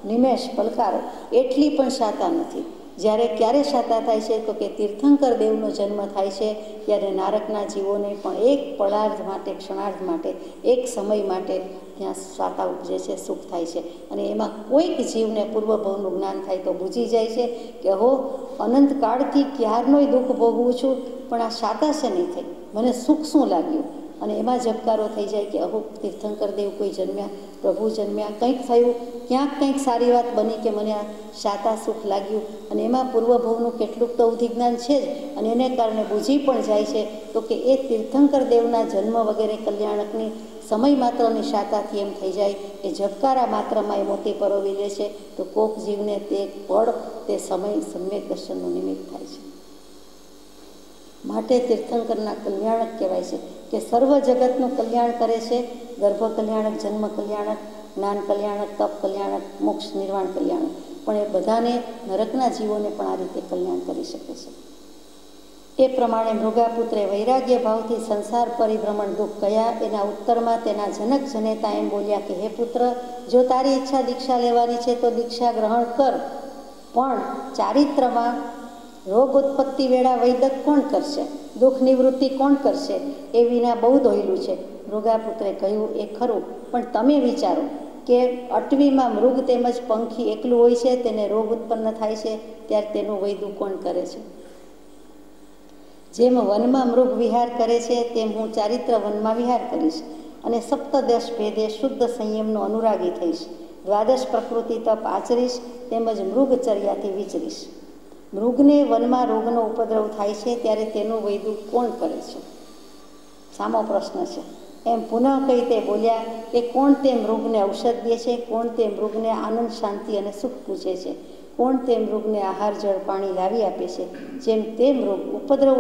નિમેષ પલકારો એટલી પણ શાતા નથી. જ્યારે ક્યારે શાતા થાય છે તો કે તીર્થંકર દેવનો જન્મ થાય છે ત્યારે નારકના જીવોને પણ એક પળાર્ધ માટે, ક્ષણાર્ધ માટે, એક સમય માટે ત્યાં શાતા ઉપજે છે, સુખ થાય છે. અને એમાં કોઈક જીવને પૂર્વભવનું જ્ઞાન થાય તો બૂજી જાય છે કે હો, અનંતકાળથી ક્યારનોય દુઃખ ભોગવું છું, પણ આ શાતા છે નહીં થઈ, મને સુખ શું લાગ્યું? અને એમાં ઝબકારો થઈ જાય કે અહો, તીર્થંકર દેવ કોઈ જન્મ્યા, પ્રભુ જન્મ્યા, કંઈક થયું, ક્યાંક કંઈક સારી વાત બની કે મને આ શાતા સુખ લાગ્યું. અને એમાં પૂર્વભવનું કેટલુંક તો અવધિજ્ઞાન છે જ, અને એને કારણે બૂજી પણ જાય છે. તો કે એ તીર્થંકર દેવના જન્મ વગેરે કલ્યાણકની સમય માત્રની શાતાથી એમ થઈ જાય કે ઝબકારા માત્રમાં એ મોતી પરોવી લે છે. તો કોક જીવને તે પળ, તે સમય સમ્યક દર્શનનું નિમિત્ત થાય છે. માટે તીર્થંકરના કલ્યાણક કહેવાય છે કે સર્વ જગતનું કલ્યાણ કરે છે. ગર્ભ કલ્યાણક, જન્મ કલ્યાણક, જ્ઞાન કલ્યાણક, તપ કલ્યાણક, મોક્ષ નિર્વાણ કલ્યાણક. પણ એ બધાને, નરકના જીવોને પણ આ રીતે કલ્યાણ કરી શકે છે. એ પ્રમાણે મૃગાપુત્રે વૈરાગ્ય ભાવથી સંસાર પરિભ્રમણ દુઃખ કયા, એના ઉત્તરમાં તેના જનક જનેતા એમ બોલ્યા કે હે પુત્ર, જો તારી ઈચ્છા દીક્ષા લેવાની છે તો દીક્ષા ગ્રહણ કર, પણ ચારિત્રમાં રોગ ઉત્પત્તિ વેળા વૈદક કોણ કરશે? દુઃખ નિવૃત્તિ કોણ કરશે? એ વિના બહુ દોયલું છે. મૃગાપુત્રે કહ્યું એ ખરું, પણ તમે વિચારો કે અટવીમાં મૃગ તેમજ પંખી એકલું હોય છે, તેને રોગ ઉત્પન્ન થાય છે, ત્યારે તેનું વૈદું કોણ કરે છે? જેમ વનમાં મૃગ વિહાર કરે છે તેમ હું ચારિત્ર વનમાં વિહાર કરીશ, અને સપ્તદશ ભેદે શુદ્ધ સંયમનો અનુરાગી થઈશ. દ્વાદશ પ્રકૃતિ તપ આચરીશ, તેમજ મૃગચર્યાથી વિચરીશ. મૃગને વનમાં રોગનો ઉપદ્રવ થાય છે ત્યારે તેનું વૈદું કોણ કરે છે? સામો પ્રશ્ન છે. એમ પુનઃ કહી તે બોલ્યા કે કોણ તે મૃગને ઔષધ દે છે? કોણ તે મૃગને આનંદ, શાંતિ અને સુખ પૂછે છે? કોણ તે મૃગને આહાર, જળ, પાણી લાવી આપે છે? જેમ તે મૃગ ઉપદ્રવ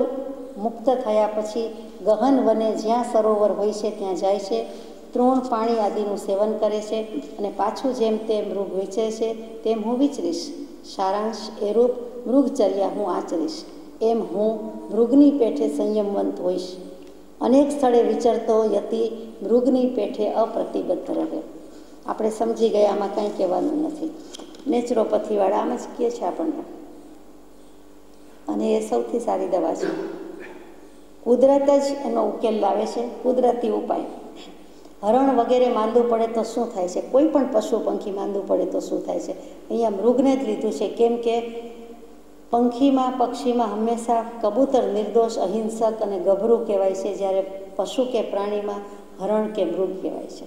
મુક્ત થયા પછી ગહન વને જ્યાં સરોવર હોય છે ત્યાં જાય છે, તૃણ, પાણી આદિનું સેવન કરે છે, અને પાછું જેમ તે મૃગ વિચરે છે તેમ હું વિચરીશ. સારાંશ એ રૂપ મૃગચર્યા હું આચરીશ. એમ હું મૃગની પેઠે સંયમવંત હોઈશ. અનેક સ્થળે વિચરતો યતિ મૃગની પેઠે અપ્રતિબદ્ધ રહે. આપણે સમજી ગયા, આમાં કંઈ કહેવાનું નથી. નેચરોપથીવાળા આમ જ કહે છે આપણને, અને એ સૌથી સારી દવા છે. કુદરત જ એનો ઉકેલ લાવે છે, કુદરતી ઉપાય. હરણ વગેરે માંદું પડે તો શું થાય છે? કોઈ પણ પશુ પંખી માંદું પડે તો શું થાય છે? અહીંયા મૃગને જ લીધું છે. કેમ કે પંખીમાં, પક્ષીમાં હંમેશા કબૂતર નિર્દોષ, અહિંસક અને ગભરું કહેવાય છે, જ્યારે પશુ કે પ્રાણીમાં હરણ કે મૃગ કહેવાય છે.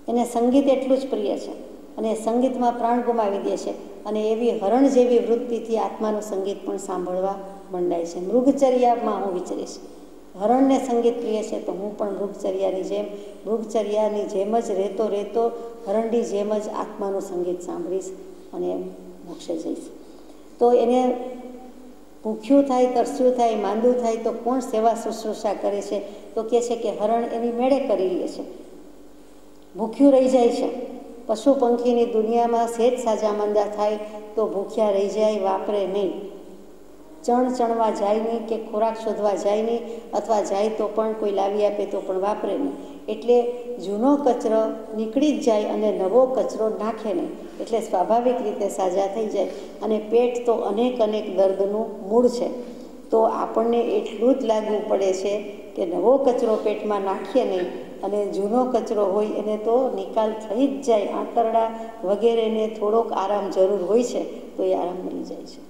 એને સંગીત એટલું જ પ્રિય છે, અને સંગીતમાં પ્રાણ ગુમાવી દે છે, અને એવી હરણ જેવી વૃત્તિથી આત્માનું સંગીત પણ સાંભળવા મંડાય છે. મૃગચર્યામાં હું વિચરીશ. હરણને સંગીત પ્રિય છે તો હું પણ મૃગચર્યાની જેમ જ રહેતો હરણની જેમ જ આત્માનું સંગીત સાંભળીશ અને મોક્ષે જઈશ. તો એને ભૂખ્યું થાય, તરસ્યું થાય, માંદું થાય તો કોણ સેવા શુશ્રૂષા કરે છે? તો કહે છે કે હરણ એની મેળે કરી લે છે. ભૂખ્યું રહી જાય છે પશુ પંખીની દુનિયામાં સેજ સાજા માંદા થાય તો ભૂખ્યા રહી જાય, વાપરે નહીં. ચણવા જાય નહીં કે ખોરાક શોધવા જાય નહીં, અથવા જાય તો પણ કોઈ લાવી આપે તો પણ વાપરે નહીં. એટલે જૂનો કચરો નીકળી જ જાય અને નવો કચરો નાખે નહીં, એટલે સ્વાભાવિક રીતે સાજા થઈ જાય. અને પેટ તો અનેક દર્દનું મૂળ છે. તો આપણને એટલું જ લાગવું પડે છે કે નવો કચરો પેટમાં નાખીએ નહીં, અને જૂનો કચરો હોય એને તો નિકાલ થઈ જ જાય. આંતરડા વગેરેને થોડોક આરામ જરૂર હોય છે તો એ આરામ મળી જાય છે.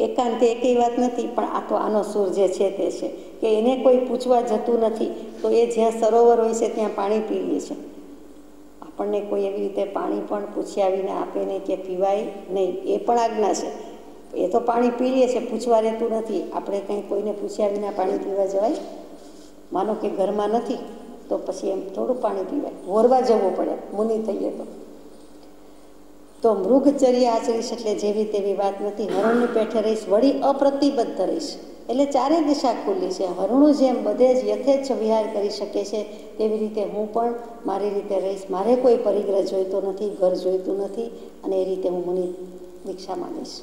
એકાંતે એકેય વાત નથી, પણ આ તો આનો સૂર જે છે તે છે કે એને કોઈ પૂછવા જતું નથી, તો એ જ્યાં સરોવર હોય છે ત્યાં પાણી પી લે છે. આપણને કોઈ એવી રીતે પાણી પણ પૂછ્યા વિના આપે નહીં કે પીવાય નહીં, એ પણ આજ્ઞા છે. એ તો પાણી પી લે છે, પૂછવા રહેતું નથી. આપણે કંઈ કોઈને પૂછ્યા વિના પાણી પીવા જવાય? માનો કે ઘરમાં નથી તો પછી એમ થોડું પાણી પીવાય, વોરવા જવું પડે મુનિ થઈએ તો મૃગચર્યા આચરીશ એટલે જેવી તેવી વાત નથી. હરણની પેઠે રહીશ, વળી અપ્રતિબદ્ધ રહીશ, એટલે ચારે દિશા ખુલ્લી છે. હરણું જેમ બધે જ યથેચ્છ વિહાર કરી શકે છે તેવી રીતે હું પણ મારી રીતે રહીશ. મારે કોઈ પરિગ્રહ જોઈતો નથી, ઘર જોઈતું નથી, અને એ રીતે હું મુનિ દીક્ષા માંગીશ.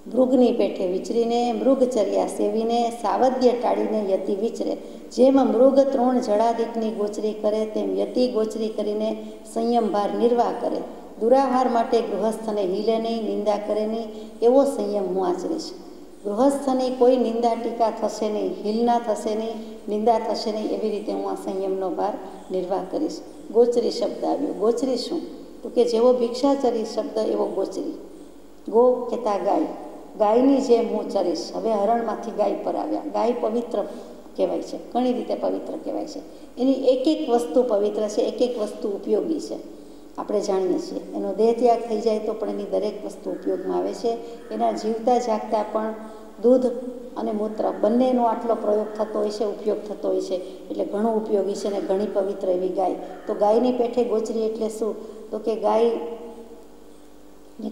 મૃગની પેઠે વિચરીને, મૃગચર્યા સેવીને, સાવધ્ય ટાળીને યતિ વિચરે. જેમ મૃગ તૃણ જળાદિકની ગોચરી કરે, તેમ યતિ ગોચરી કરીને સંયમભાર નિર્વાહ કરે. દુરાહાર માટે ગૃહસ્થને હિલે નહીં, નિંદા કરે નહીં, એવો સંયમ હું આચરીશ. ગૃહસ્થની કોઈ નિંદા ટીકા થશે નહીં, હિલના થશે નહીં, નિંદા થશે નહીં, એવી રીતે હું આ સંયમનો ભાર નિર્વાહ કરીશ. ગોચરી શબ્દ આવ્યો. ગોચરી શું? તો કે જેવો ભિક્ષાચરી શબ્દ એવો ગોચરી. ગો કહેતા ગાય, ગાયની જેમ હું ચરીશ. હવે હરણમાંથી ગાય પર આવ્યા. ગાય પવિત્ર કહેવાય છે, ઘણી રીતે પવિત્ર કહેવાય છે. એની એક વસ્તુ પવિત્ર છે, એક વસ્તુ ઉપયોગી છે. આપણે જાણીએ છીએ એનો દેહ ત્યાગ થઈ જાય તો પણ એની દરેક વસ્તુ ઉપયોગમાં આવે છે. એના જીવતા જાગતા પણ દૂધ અને મૂત્ર બંનેનો આટલો પ્રયોગ થતો હોય છે, ઉપયોગ થતો હોય છે, એટલે ઘણું ઉપયોગી છે અને ઘણી પવિત્ર એવી ગાય. તો ગાયની પેઠે ગોચરી એટલે શું? તો કે ગાયને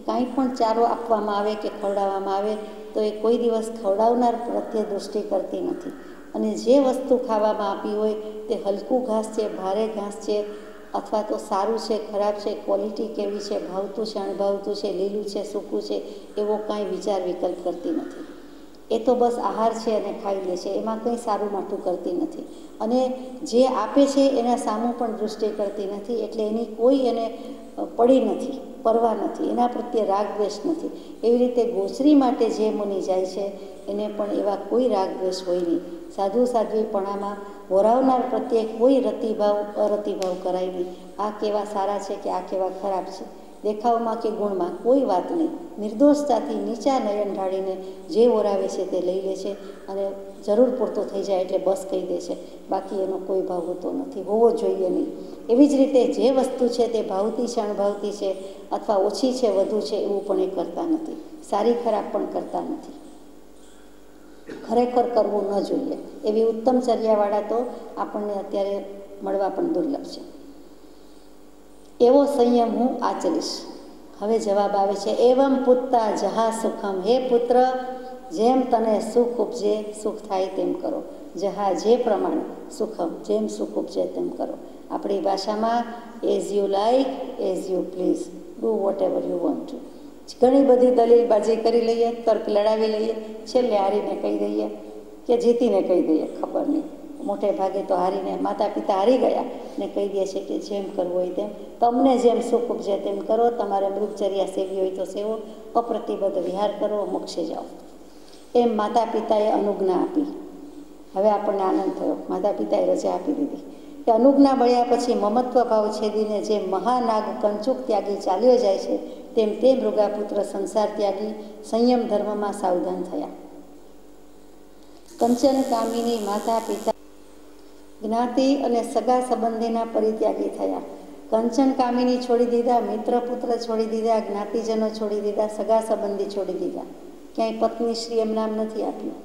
કાંઈ પણ ચારો આપવામાં આવે કે ખવડાવવામાં આવે તો એ કોઈ દિવસ ખવડાવનાર પ્રત્યે દૃષ્ટિ કરતી નથી. અને જે વસ્તુ ખાવામાં આપી હોય તે હલકું ઘાસ છે, ભારે ઘાસ છે, અથવા તો સારું છે, ખરાબ છે, ક્વોલિટી કેવી છે, ભાવતું છે, અણભાવતું છે, લીલું છે, સૂકું છે, એવો કાંઈ વિચાર વિકલ્પ કરતી નથી. એ તો બસ આહાર છે અને ખાઈ લે છે, એમાં કંઈ સારું માટું કરતી નથી. અને જે આપે છે એના સામું પણ દૃષ્ટિ કરતી નથી, એટલે એની કોઈ એને પડી નથી, પરવા નથી, એના પ્રત્યે રાગ દ્વેષ નથી. એવી રીતે ગોચરી માટે જે મુનિ જાય છે એને પણ એવા કોઈ રાગ દ્વેષ હોય નહીં. સાધુ સાધ્વીપણામાં વરાવનાર પ્રત્યે કોઈ રતિભાવ અરતિભાવ કરાય નહીં. આ કેવા સારા છે કે આ કેવા ખરાબ છે, દેખાવમાં કે ગુણમાં કોઈ વાત નહીં. નિર્દોષતાથી નીચા નયન ઢાળીને જે ઓરાવે છે તે લઈ લે છે, અને જરૂર પૂરતો થઈ જાય એટલે બસ કહી દે છે. બાકી એનો કોઈ ભાવ હોતો નથી, હોવો જોઈએ નહીં. એવી જ રીતે જે વસ્તુ છે તે ભાવતી છે, અણભાવતી છે, અથવા ઓછી છે, વધુ છે, એવું પણ એ કરતા નથી. સારી ખરાબ પણ કરતા નથી. ખરેખર કરવું ન જોઈએ એવી ઉત્તમ ચર્યાવાળા તો આપણને અત્યારે મળવા પણ દુર્લભ છે. એવો સંયમ હું આચરીશ. હવે જવાબ આવે છે, એવમ પુત્તા જહા સુખમ. હે પુત્ર, જેમ તને સુખ ઉપજે, સુખ થાય તેમ કરો. જહા જે પ્રમાણે, સુખમ જેમ સુખ ઉપજે તેમ કરો. આપણી ભાષામાં as you like, as you please, do vote ever you want to. ઘણી બધી દલીલબાજી કરી લઈએ, તર્ક લડાવી લઈએ, છેલ્લે હારીને કહી દઈએ કે જીતીને કહી દઈએ, ખબર નહીં. મોટે ભાગે તો હારીને, માતા પિતા હારી ગયા ને કહી દે છે કે જેમ કરવું હોય તેમ, તમને જેમ સુખ ઉપજે તેમ કરો. તમારે મૃગચર્યા સેવી હોય તો સેવો, અપ્રતિબદ્ધ વિહાર કરો, મોક્ષે જાઓ. એમ માતા પિતાએ અનુજ્ઞા આપી. હવે આપણને આનંદ થયો, માતા પિતાએ રજા આપી દીધી. કે અનુજ્ઞા મળ્યા પછી મમત્વ ભાવ છેદીને જેમ મહાનાગ કંચુક ત્યાગી ચાલ્યો જાય છે, તેમ તે મૃગાપુત્ર સંસાર ત્યાગી સંયમ ધર્મમાં સાવધાન થયા. કંચન કામિની માતા પિતા જ્ઞાતિ અને સગા સંબંધીના પરિત્યાગી થયા. કંચન કામિની છોડી દીધા, મિત્ર પુત્ર છોડી દીધા, જ્ઞાતિજનો છોડી દીધા, સગા સંબંધી છોડી દીધા. ક્યાંય પત્ની શ્રી એમ નામ નથી આપ્યું.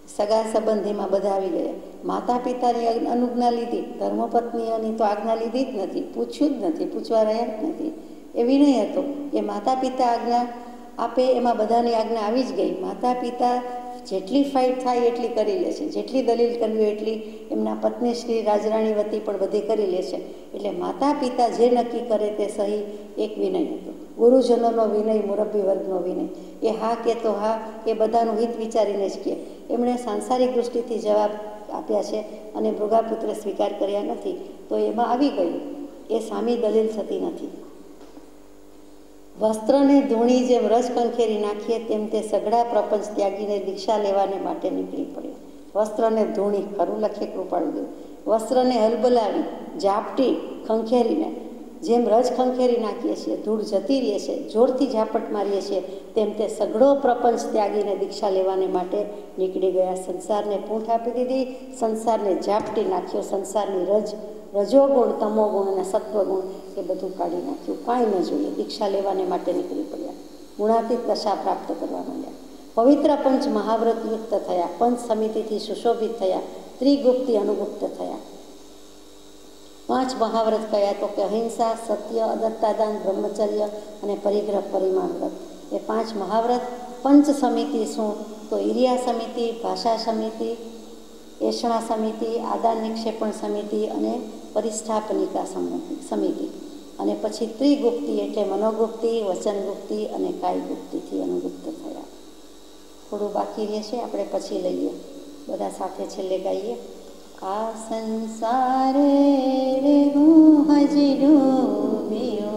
સગા સંબંધીમાં બધા આવી ગયા. માતા પિતાની અનુજ્ઞા લીધી, ધર્મપત્નીઓની તો આજ્ઞા લીધી જ નથી, પૂછ્યું જ નથી, પૂછવા રહ્યા જ નથી. એ વિનય હતો કે માતા પિતા આજ્ઞા આપે એમાં બધાની આજ્ઞા આવી જ ગઈ. માતા પિતા જેટલી ફાઇટ થાય એટલી કરી લે છે, જેટલી દલીલ કરવી હોય એટલી એમના પત્ની શ્રી રાજરાણી વતી પણ બધી કરી લે છે. એટલે માતા પિતા જે નક્કી કરે તે સહી એક વિનય હતો. ગુરુજનોનો વિનય, મુરબ્બી વર્ગનો વિનય. એ હા કે તો હા, એ બધાનું હિત વિચારીને જ કહે. એમણે સાંસારિક દૃષ્ટિથી જવાબ આપ્યા છે અને મૃગાપુત્રે સ્વીકાર કર્યા નથી, તો એમાં આવી ગયું. એ સામી દલીલ થતી નથી. વસ્ત્રને ધૂણી જેમ રસ કંખેરી નાખીએ તેમ તે સઘળા પ્રપંચ ત્યાગીને દીક્ષા લેવાને માટે નીકળી પડ્યો. વસ્ત્રને ધૂણી, ખરું લખે કૃપાળુદેવ. વસ્ત્રને હલબલાવી, ઝાપટી, ખંખેરીને જેમ રજ ખંખેરી નાખીએ છીએ, ધૂળ જતી રહે છે, જોરથી ઝાપટ મારીએ છીએ, તેમ તે સઘળો પ્રપંચ ત્યાગીને દીક્ષા લેવાને માટે નીકળી ગયા. સંસારને પૂંઠ આપી દીધી, સંસારને ઝાપટી નાખ્યો, સંસારની રજોગુણ, તમોગુણ અને સત્વગુણ એ બધું કાઢી નાખ્યું. કાંઈ ન જોઈએ, દીક્ષા લેવાને માટે નીકળી પડ્યા. ગુણાતીત દશા પ્રાપ્ત કરવા માંડ્યા. પવિત્ર પંચ મહાવ્રત યુક્ત થયા, પંચ સમિતિથી સુશોભિત થયા, ત્રિગુપ્તિ અનુગુપ્ત થયા. 5 મહાવ્રત કયા તો કે અહિંસા, સત્ય, અદત્તાદાન, બ્રહ્મચર્ય અને પરિગ્રહ પરિમાણ વ્રત. એ 5 મહાવ્રત. પંચ સમિતિ શું તો ઈર્યા સમિતિ, ભાષા સમિતિ, એષણા સમિતિ, આદાન નિક્ષેપણ સમિતિ અને પરિસ્થાપનિકા સમિતિ. અને પછી ત્રિગુપ્તિ એટલે મનોગુપ્તિ, વચનગુપ્તિ અને કાયગુપ્તિથી અનુગુપ્ત થયા. થોડું બાકી રહેશે, આપણે પછી લઈએ. બધા સાથે છેલ્લે ગાઈએ. આ સંસારે રે હું હજી ડૂબ્યો